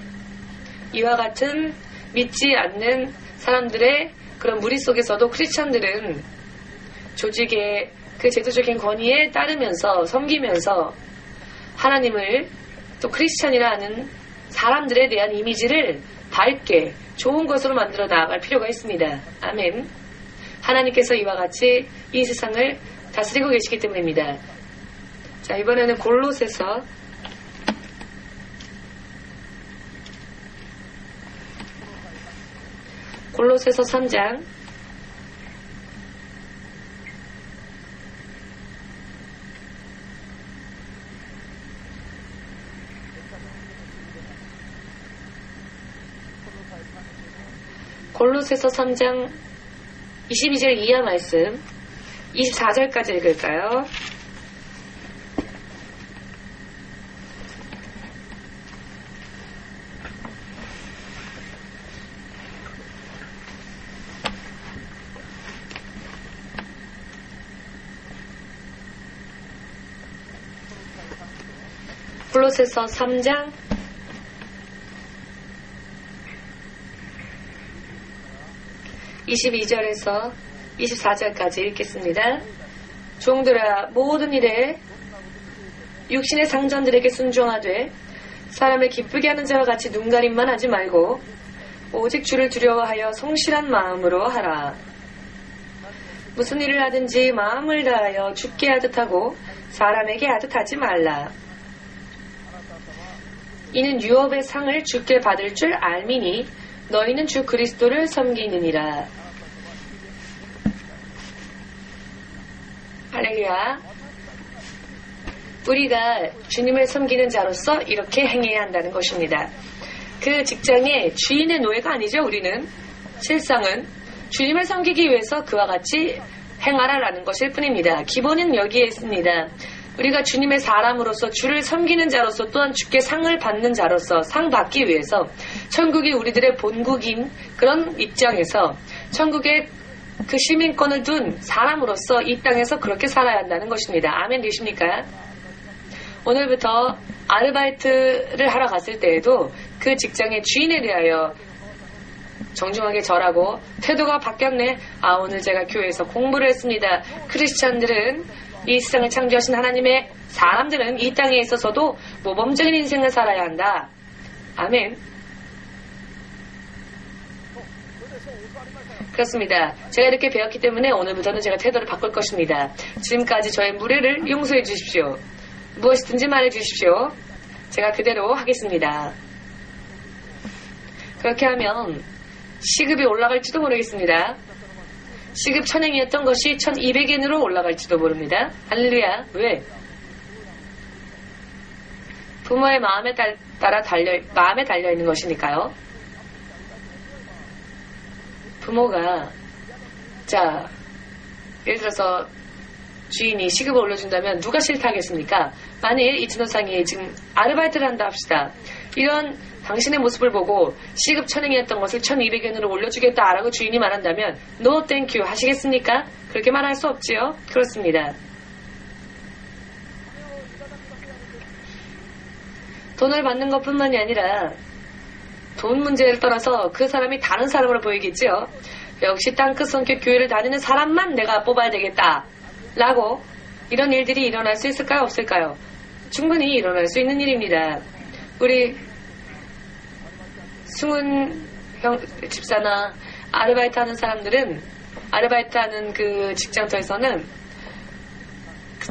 이와 같은 믿지 않는 사람들의 그런 무리 속에서도 크리스천들은 조직의 그 제도적인 권위에 따르면서 섬기면서 하나님을 또 크리스천이라는 사람들에 대한 이미지를 밝게 좋은 것으로 만들어 나아갈 필요가 있습니다. 아멘. 하나님께서 이와 같이 이 세상을 다스리고 계시기 때문입니다. 자, 이번에는 골로새서 3장 22절 이하 말씀 24절까지 읽을까요? 골로새서 3장 22절에서 24절까지 읽겠습니다. 종들아, 모든 일에 육신의 상전들에게 순종하되 사람을 기쁘게 하는 자와 같이 눈가림만 하지 말고 오직 주를 두려워하여 성실한 마음으로 하라. 무슨 일을 하든지 마음을 다하여 주께 하듯 하고 사람에게 하듯 하지 말라. 이는 유업의 상을 주께 받을 줄 알미니 너희는 주 그리스도를 섬기느니라. 할렐루야. 우리가 주님을 섬기는 자로서 이렇게 행해야 한다는 것입니다. 그 직장의 주인의 노예가 아니죠. 우리는 실상은 주님을 섬기기 위해서 그와 같이 행하라라는 것일 뿐입니다. 기본은 여기에 있습니다. 우리가 주님의 사람으로서 주를 섬기는 자로서 또한 주께 상을 받는 자로서 상 받기 위해서 천국이 우리들의 본국인 그런 입장에서 천국의 그 시민권을 둔 사람으로서 이 땅에서 그렇게 살아야 한다는 것입니다. 아멘 되십니까? 오늘부터 아르바이트를 하러 갔을 때에도 그 직장의 주인에 대하여 정중하게 절하고 태도가 바뀌었네. 오늘 제가 교회에서 공부를 했습니다. 크리스찬들은 이 세상을 창조하신 하나님의 사람들은 이 땅에 있어서도 모범적인 인생을 살아야 한다. 아멘. 그렇습니다. 제가 이렇게 배웠기 때문에 오늘부터는 제가 태도를 바꿀 것입니다. 지금까지 저의 무례를 용서해 주십시오. 무엇이든지 말해 주십시오. 제가 그대로 하겠습니다. 그렇게 하면 시급이 올라갈지도 모르겠습니다. 시급 1000엔이었던 것이 1200엔으로 올라갈지도 모릅니다. 할렐루야. 왜? 부모의 마음에 따라 마음에 달려있는 것이니까요. 부모가 예를 들어서 주인이 시급을 올려준다면 누가 싫다하겠습니까? 만일 이 천호상이 지금 아르바이트를 한다 합시다. 이런 당신의 모습을 보고 시급 1000엔이었던 것을 1200엔으로 올려주겠다라고 주인이 말한다면 No thank you 하시겠습니까? 그렇게 말할 수 없지요. 그렇습니다. 돈을 받는 것뿐만이 아니라 돈 문제를 떠나서 그 사람이 다른 사람으로 보이겠지요. 역시 땅끝 성격 교회를 다니는 사람만 내가 뽑아야 되겠다 라고 이런 일들이 일어날 수 있을까요? 없을까요? 충분히 일어날 수 있는 일입니다. 우리 승훈 집사나 아르바이트 하는 사람들은 아르바이트 하는 그 직장터에서는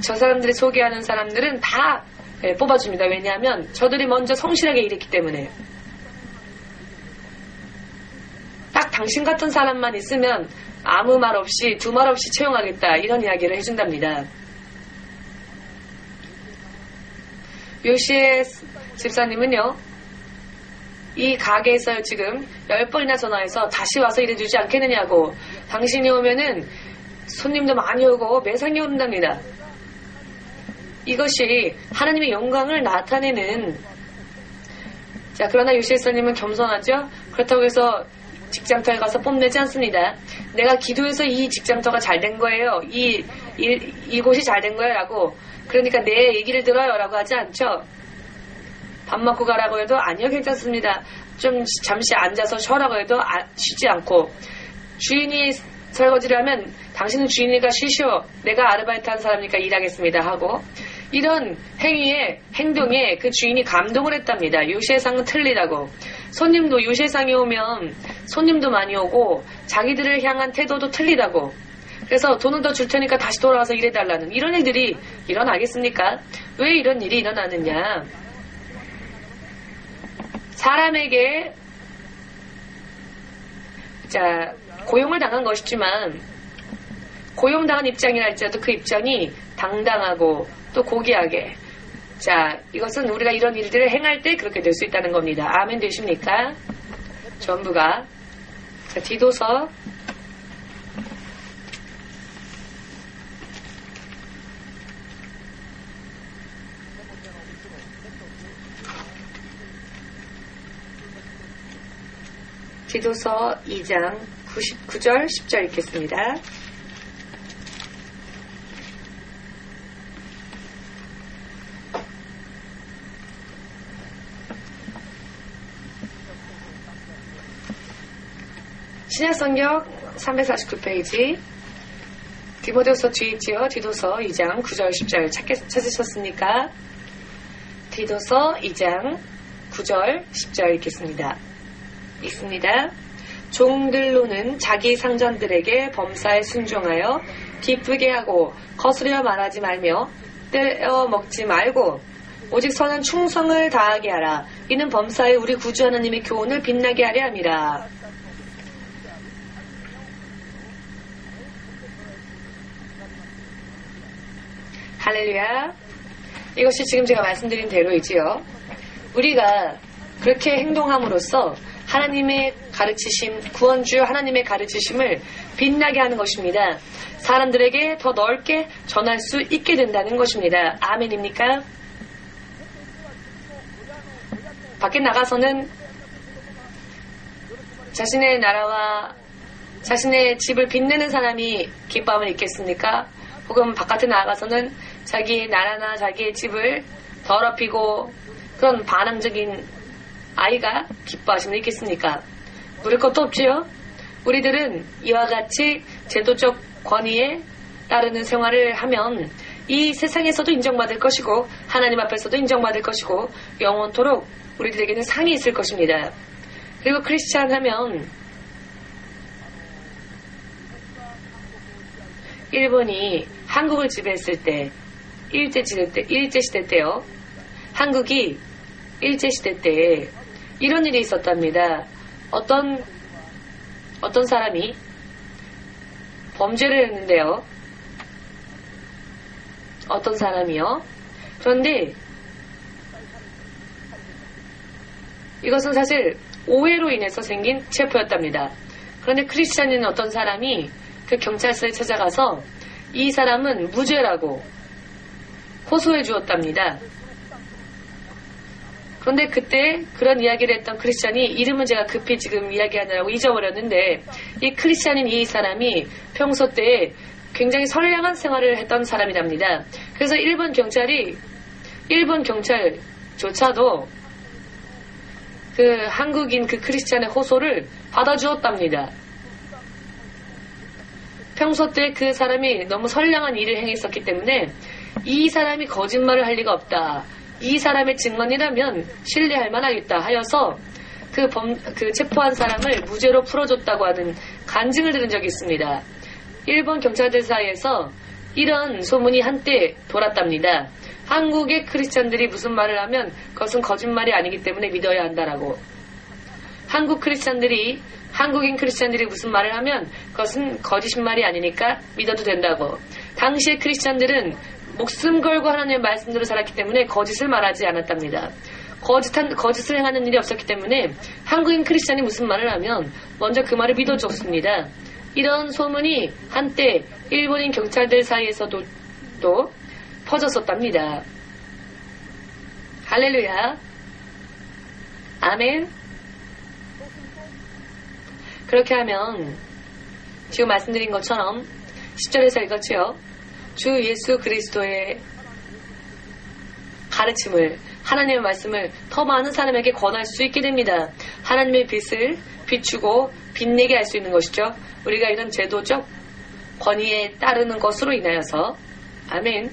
저 사람들이 소개하는 사람들은 다 뽑아줍니다. 왜냐하면 저들이 먼저 성실하게 일했기 때문에. 딱 당신 같은 사람만 있으면 아무 말 없이 두 말 없이 채용하겠다 이런 이야기를 해준답니다. 요시의 집사님은요, 이 가게에서 지금 10번이나 전화해서 다시 와서 일해주지 않겠느냐고, 당신이 오면은 손님도 많이 오고 매상이 오른답니다. 이것이 하나님의 영광을 나타내는. 자, 그러나 요시에서님은 겸손하죠? 그렇다고 해서 직장터에 가서 뽐내지 않습니다. 내가 기도해서 이 직장터가 잘 된 거예요. 이곳이 잘 된 거예요. 라고. 그러니까 내 얘기를 들어요. 라고 하지 않죠. 밥 먹고 가라고 해도 아니요, 괜찮습니다. 좀 잠시 앉아서 쉬라고 해도 쉬지 않고. 주인이 설거지를 하면 당신은 주인이니까 쉬시오. 내가 아르바이트 한 사람이니까 일하겠습니다. 하고. 이런 행동에 그 주인이 감동을 했답니다. 요시해상은 틀리다고. 손님도 요시해상이 오면 손님도 많이 오고 자기들을 향한 태도도 틀리다고. 그래서 돈은 더 줄 테니까 다시 돌아와서 일해달라는 이런 일들이 일어나겠습니까? 왜 이런 일이 일어나느냐? 사람에게 고용을 당한 것이지만 고용당한 입장이라 할지라도 그 입장이 당당하고 또 고귀하게. 이것은 우리가 이런 일들을 행할 때 그렇게 될 수 있다는 겁니다. 아멘 되십니까? 전부가. 디도서 2장 9절 10절 읽겠습니다. 신약성경 349페이지 디모데후서 뒤에 있지요. 디도서 2장 9절 10절 찾으셨습니까? 디도서 2장 9절 10절 읽겠습니다. 있습니다. 종들로는 자기 상전들에게 범사에 순종하여 기쁘게 하고 거스려 말하지 말며 떼어 먹지 말고 오직 선한 충성을 다하게 하라. 이는 범사에 우리 구주 하나님의 교훈을 빛나게 하려 함이라. 할렐루야. 이것이 지금 제가 말씀드린 대로이지요. 우리가 그렇게 행동함으로써 하나님의 가르치심, 구원주 하나님의 가르치심을 빛나게 하는 것입니다. 사람들에게 더 넓게 전할 수 있게 된다는 것입니다. 아멘입니까? 밖에 나가서는 자신의 나라와 자신의 집을 빛내는 사람이 기뻐함을 잊겠습니까? 혹은 바깥에 나가서는 자기의 나라나 자기의 집을 더럽히고 그런 반항적인 아이가 기뻐하심을 잊겠습니까? 물을 것도 없지요. 우리들은 이와 같이 제도적 권위에 따르는 생활을 하면 이 세상에서도 인정받을 것이고 하나님 앞에서도 인정받을 것이고 영원토록 우리들에게는 상이 있을 것입니다. 그리고 크리스찬 하면 일본이 한국을 지배했을 때 일제시대 때요. 한국이 일제시대 때 이런 일이 있었답니다. 어떤 사람이 범죄를 했는데요. 어떤 사람이요. 그런데 이것은 사실 오해로 인해서 생긴 체포였답니다. 그런데 크리스찬인 어떤 사람이 그 경찰서에 찾아가서 이 사람은 무죄라고 호소해 주었답니다. 그런데 그때 그런 이야기를 했던 크리스찬이 이름은 제가 급히 지금 이야기하느라고 잊어버렸는데 이 크리스찬인 이 사람이 평소 때 굉장히 선량한 생활을 했던 사람이랍니다. 그래서 일본 경찰조차도 그 한국인 그 크리스찬의 호소를 받아주었답니다. 평소 때 그 사람이 너무 선량한 일을 행했었기 때문에 이 사람이 거짓말을 할 리가 없다. 이 사람의 증언이라면 신뢰할 만하겠다 하여서 그 체포한 사람을 무죄로 풀어줬다고 하는 간증을 들은 적이 있습니다. 일본 경찰들 사이에서 이런 소문이 한때 돌았답니다. 한국의 크리스찬들이 무슨 말을 하면 그것은 거짓말이 아니기 때문에 믿어야 한다라고. 한국인 크리스찬들이 무슨 말을 하면 그것은 거짓말이 아니니까 믿어도 된다고. 당시의 크리스찬들은 목숨 걸고 하나님의 말씀대로 살았기 때문에 거짓을 말하지 않았답니다. 거짓을 행하는 일이 없었기 때문에 한국인 크리스찬이 무슨 말을 하면 먼저 그 말을 믿어줬습니다. 이런 소문이 한때 일본인 경찰들 사이에서도 또 퍼졌었답니다. 할렐루야. 아멘. 그렇게 하면 지금 말씀드린 것처럼 10절에서 읽었지요. 주 예수 그리스도의 가르침을, 하나님의 말씀을 더 많은 사람에게 권할 수 있게 됩니다. 하나님의 빛을 비추고 빛내게 할 수 있는 것이죠. 우리가 이런 제도적 권위에 따르는 것으로 인하여서. 아멘.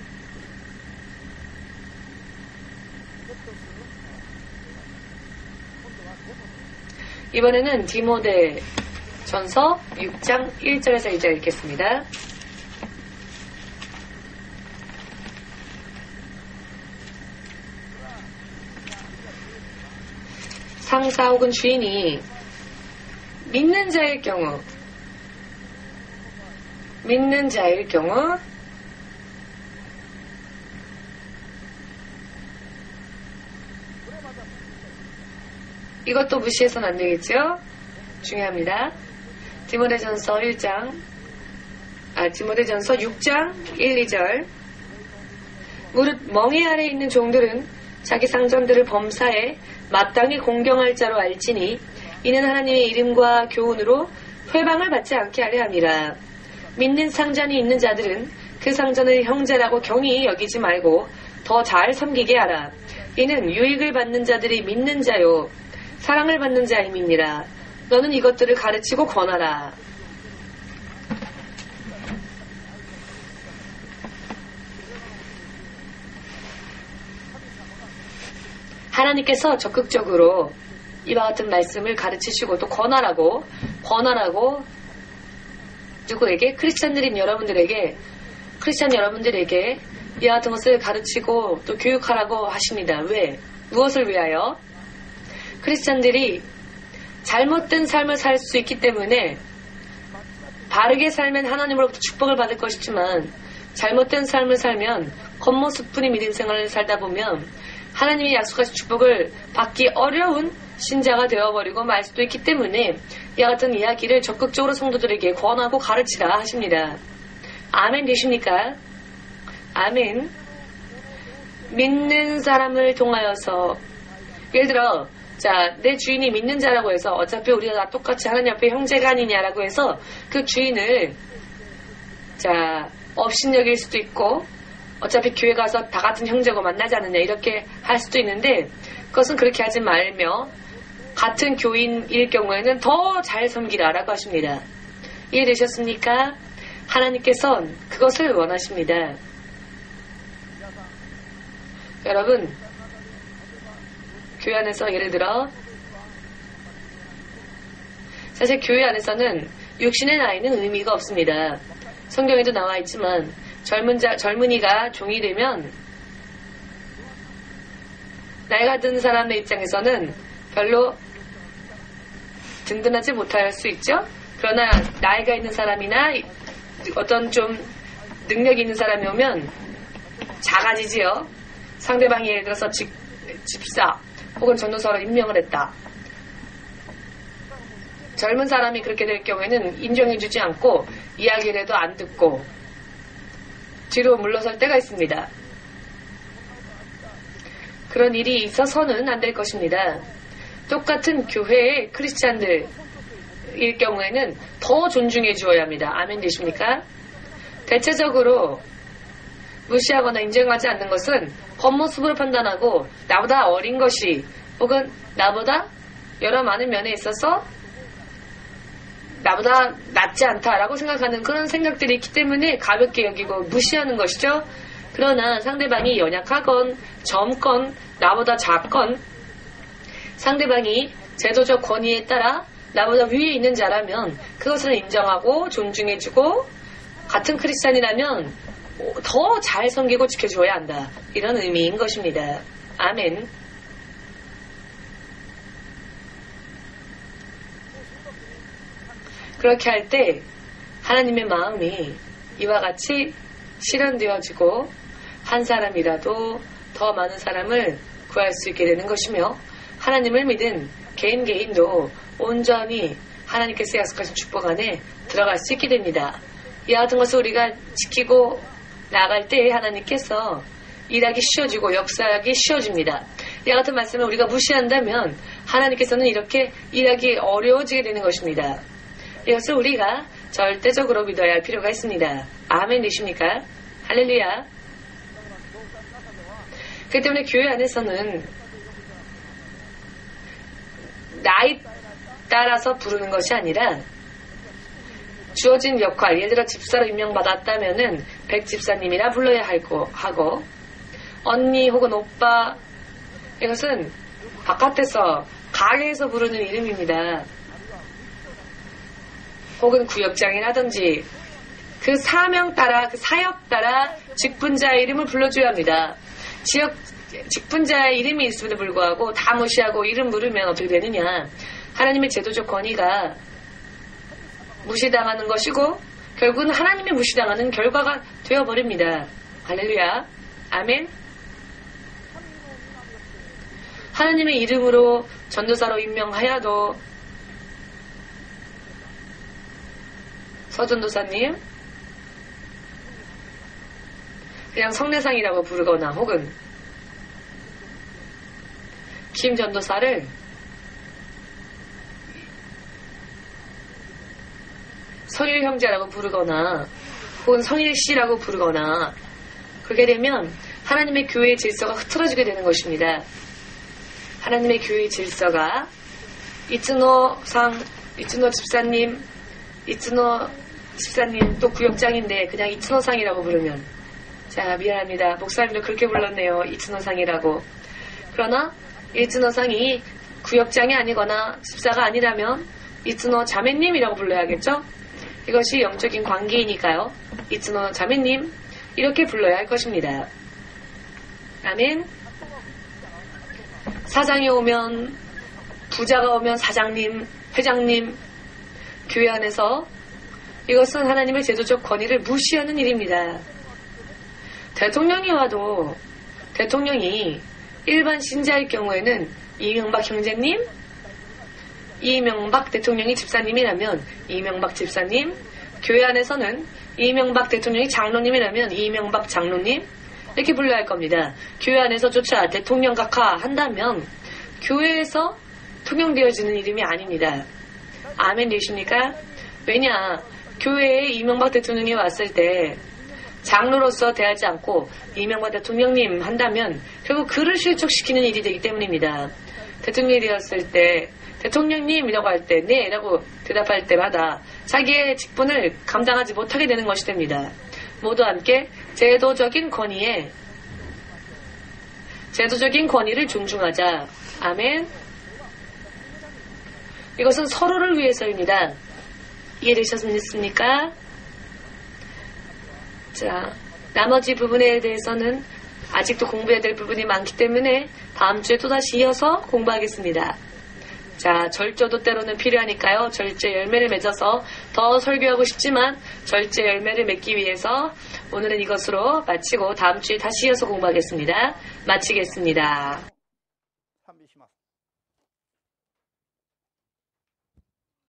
이번에는 디모데 전서 6장 1절에서 2절 읽겠습니다. 상사 혹은 주인이 믿는 자일 경우 이것도 무시해서는 안 되겠죠? 중요합니다. 디모데전서 6장 1, 2절. 무릇 멍에 아래 있는 종들은 자기 상전들을 범사에 마땅히 공경할 자로 알지니 이는 하나님의 이름과 교훈으로 회방을 받지 않게 하려 함이라. 믿는 상전이 있는 자들은 그 상전을 형제라고 경히 여기지 말고 더 잘 섬기게 하라. 이는 유익을 받는 자들이 믿는 자요 사랑을 받는 자임이니라. 너는 이것들을 가르치고 권하라. 하나님께서 적극적으로 이와 같은 말씀을 가르치시고 또 권하라고 누구에게? 크리스찬 여러분들에게 이와 같은 것을 가르치고 또 교육하라고 하십니다. 왜? 무엇을 위하여? 크리스찬들이 잘못된 삶을 살 수 있기 때문에 바르게 살면 하나님으로부터 축복을 받을 것이지만 잘못된 삶을 살면 겉모습뿐인 믿음 생활을 살다 보면 하나님이 약속하신 축복을 받기 어려운 신자가 되어버리고 말 수도 있기 때문에 이와 같은 이야기를 적극적으로 성도들에게 권하고 가르치라 하십니다. 아멘 되십니까? 아멘. 믿는 사람을 통하여서 예를 들어 내 주인이 믿는 자라고 해서 어차피 우리가 다 똑같이 하나님 앞에 형제가 아니냐라고 해서 그 주인을 업신여길 수도 있고 어차피 교회 가서 다 같은 형제고 만나지 않느냐 이렇게 할 수도 있는데 그것은 그렇게 하지 말며 같은 교인일 경우에는 더 잘 섬기라라고 하십니다. 이해되셨습니까? 하나님께서는 그것을 원하십니다. 여러분 교회 안에서 예를 들어 사실 교회 안에서는 육신의 나이는 의미가 없습니다. 성경에도 나와 있지만 젊은이가 종이 되면 나이가 든 사람의 입장에서는 별로 든든하지 못할 수 있죠. 그러나 나이가 있는 사람이나 어떤 좀 능력이 있는 사람이 오면 작아지지요. 상대방이 예를 들어서 집사 혹은 전도사로 임명을 했다. 젊은 사람이 그렇게 될 경우에는 인정해주지 않고 이야기를 해도 안 듣고 뒤로 물러설 때가 있습니다. 그런 일이 있어서는 안 될 것입니다. 똑같은 교회의 크리스찬들일 경우에는 더 존중해 주어야 합니다. 아멘 되십니까? 대체적으로 무시하거나 인정하지 않는 것은 겉모습으로 판단하고 나보다 어린 것이 혹은 나보다 여러 많은 면에 있어서 나보다 낫지 않다라고 생각하는 그런 생각들이 있기 때문에 가볍게 여기고 무시하는 것이죠. 그러나 상대방이 연약하건 젊건 나보다 작건 상대방이 제도적 권위에 따라 나보다 위에 있는 자라면 그것을 인정하고 존중해주고 같은 크리스찬이라면 더 잘 섬기고 지켜줘야 한다. 이런 의미인 것입니다. 아멘. 그렇게 할 때 하나님의 마음이 이와 같이 실현되어지고 한 사람이라도 더 많은 사람을 구할 수 있게 되는 것이며 하나님을 믿은 개인도 온전히 하나님께서 약속하신 축복 안에 들어갈 수 있게 됩니다. 이와 같은 것을 우리가 지키고 나아갈 때 하나님께서 일하기 쉬워지고 역사하기 쉬워집니다. 이와 같은 말씀을 우리가 무시한다면 하나님께서는 이렇게 일하기 어려워지게 되는 것입니다. 이것을 우리가 절대적으로 믿어야 할 필요가 있습니다. 아멘 되십니까? 할렐루야. 그렇기 때문에 교회 안에서는 나이 따라서 부르는 것이 아니라 주어진 역할, 예를 들어 집사로 임명받았다면은 백집사님이라 불러야 하고 언니 혹은 오빠, 이것은 바깥에서 가게에서 부르는 이름입니다. 혹은 구역장이라든지 그 사명 따라, 그 사역 따라 직분자의 이름을 불러줘야 합니다. 직분자의 이름이 있음에도 불구하고 다 무시하고 이름 물으면 어떻게 되느냐. 하나님의 제도적 권위가 무시당하는 것이고 결국은 하나님이 무시당하는 결과가 되어버립니다. 할렐루야. 아멘. 하나님의 이름으로 전도사로 임명하여도 서전도사님 그냥 성례상이라고 부르거나 혹은 김전도사를 성일 형제라고 부르거나 혹은 성일 씨라고 부르거나 그렇게 되면 하나님의 교회의 질서가 흐트러지게 되는 것입니다. 하나님의 교회의 질서가 이츠노 집사님 또 구역장인데 그냥 이츠노상이라고 부르면 자 미안합니다. 목사님도 그렇게 불렀네요. 이츠노상이라고. 그러나 이츠노상이 구역장이 아니거나 집사가 아니라면 이츠노 자매님이라고 불러야겠죠? 이것이 영적인 관계이니까요. 이츠노 자매님 이렇게 불러야 할 것입니다. 아멘. 사장이 오면 부자가 오면 사장님, 회장님, 교회 안에서 이것은 하나님의 제도적 권위를 무시하는 일입니다. 대통령이 와도 대통령이 일반 신자일 경우에는 이명박 형제님, 이명박 대통령이 집사님이라면 이명박 집사님, 교회 안에서는 이명박 대통령이 장로님이라면 이명박 장로님 이렇게 불러야 할 겁니다. 교회 안에서조차 대통령 각하 한다면 교회에서 통용되어지는 이름이 아닙니다. 아멘 되십니까? 왜냐? 교회에 이명박 대통령이 왔을 때 장로로서 대하지 않고 이명박 대통령님 한다면 결국 그를 실족시키는 일이 되기 때문입니다. 대통령이 되었을 때 대통령님이라고 할 때 네 라고 대답할 때마다 자기의 직분을 감당하지 못하게 되는 것이 됩니다. 모두 함께 제도적인 권위를 존중하자. 아멘. 이것은 서로를 위해서입니다. 이해되셨습니까? 자, 나머지 부분에 대해서는 아직도 공부해야 될 부분이 많기 때문에 다음 주에 또다시 이어서 공부하겠습니다. 자, 절조도 때로는 필요하니까요. 절제 열매를 맺어서 더 설교하고 싶지만 절제 열매를 맺기 위해서 오늘은 이것으로 마치고 다음 주에 다시 이어서 공부하겠습니다. 마치겠습니다.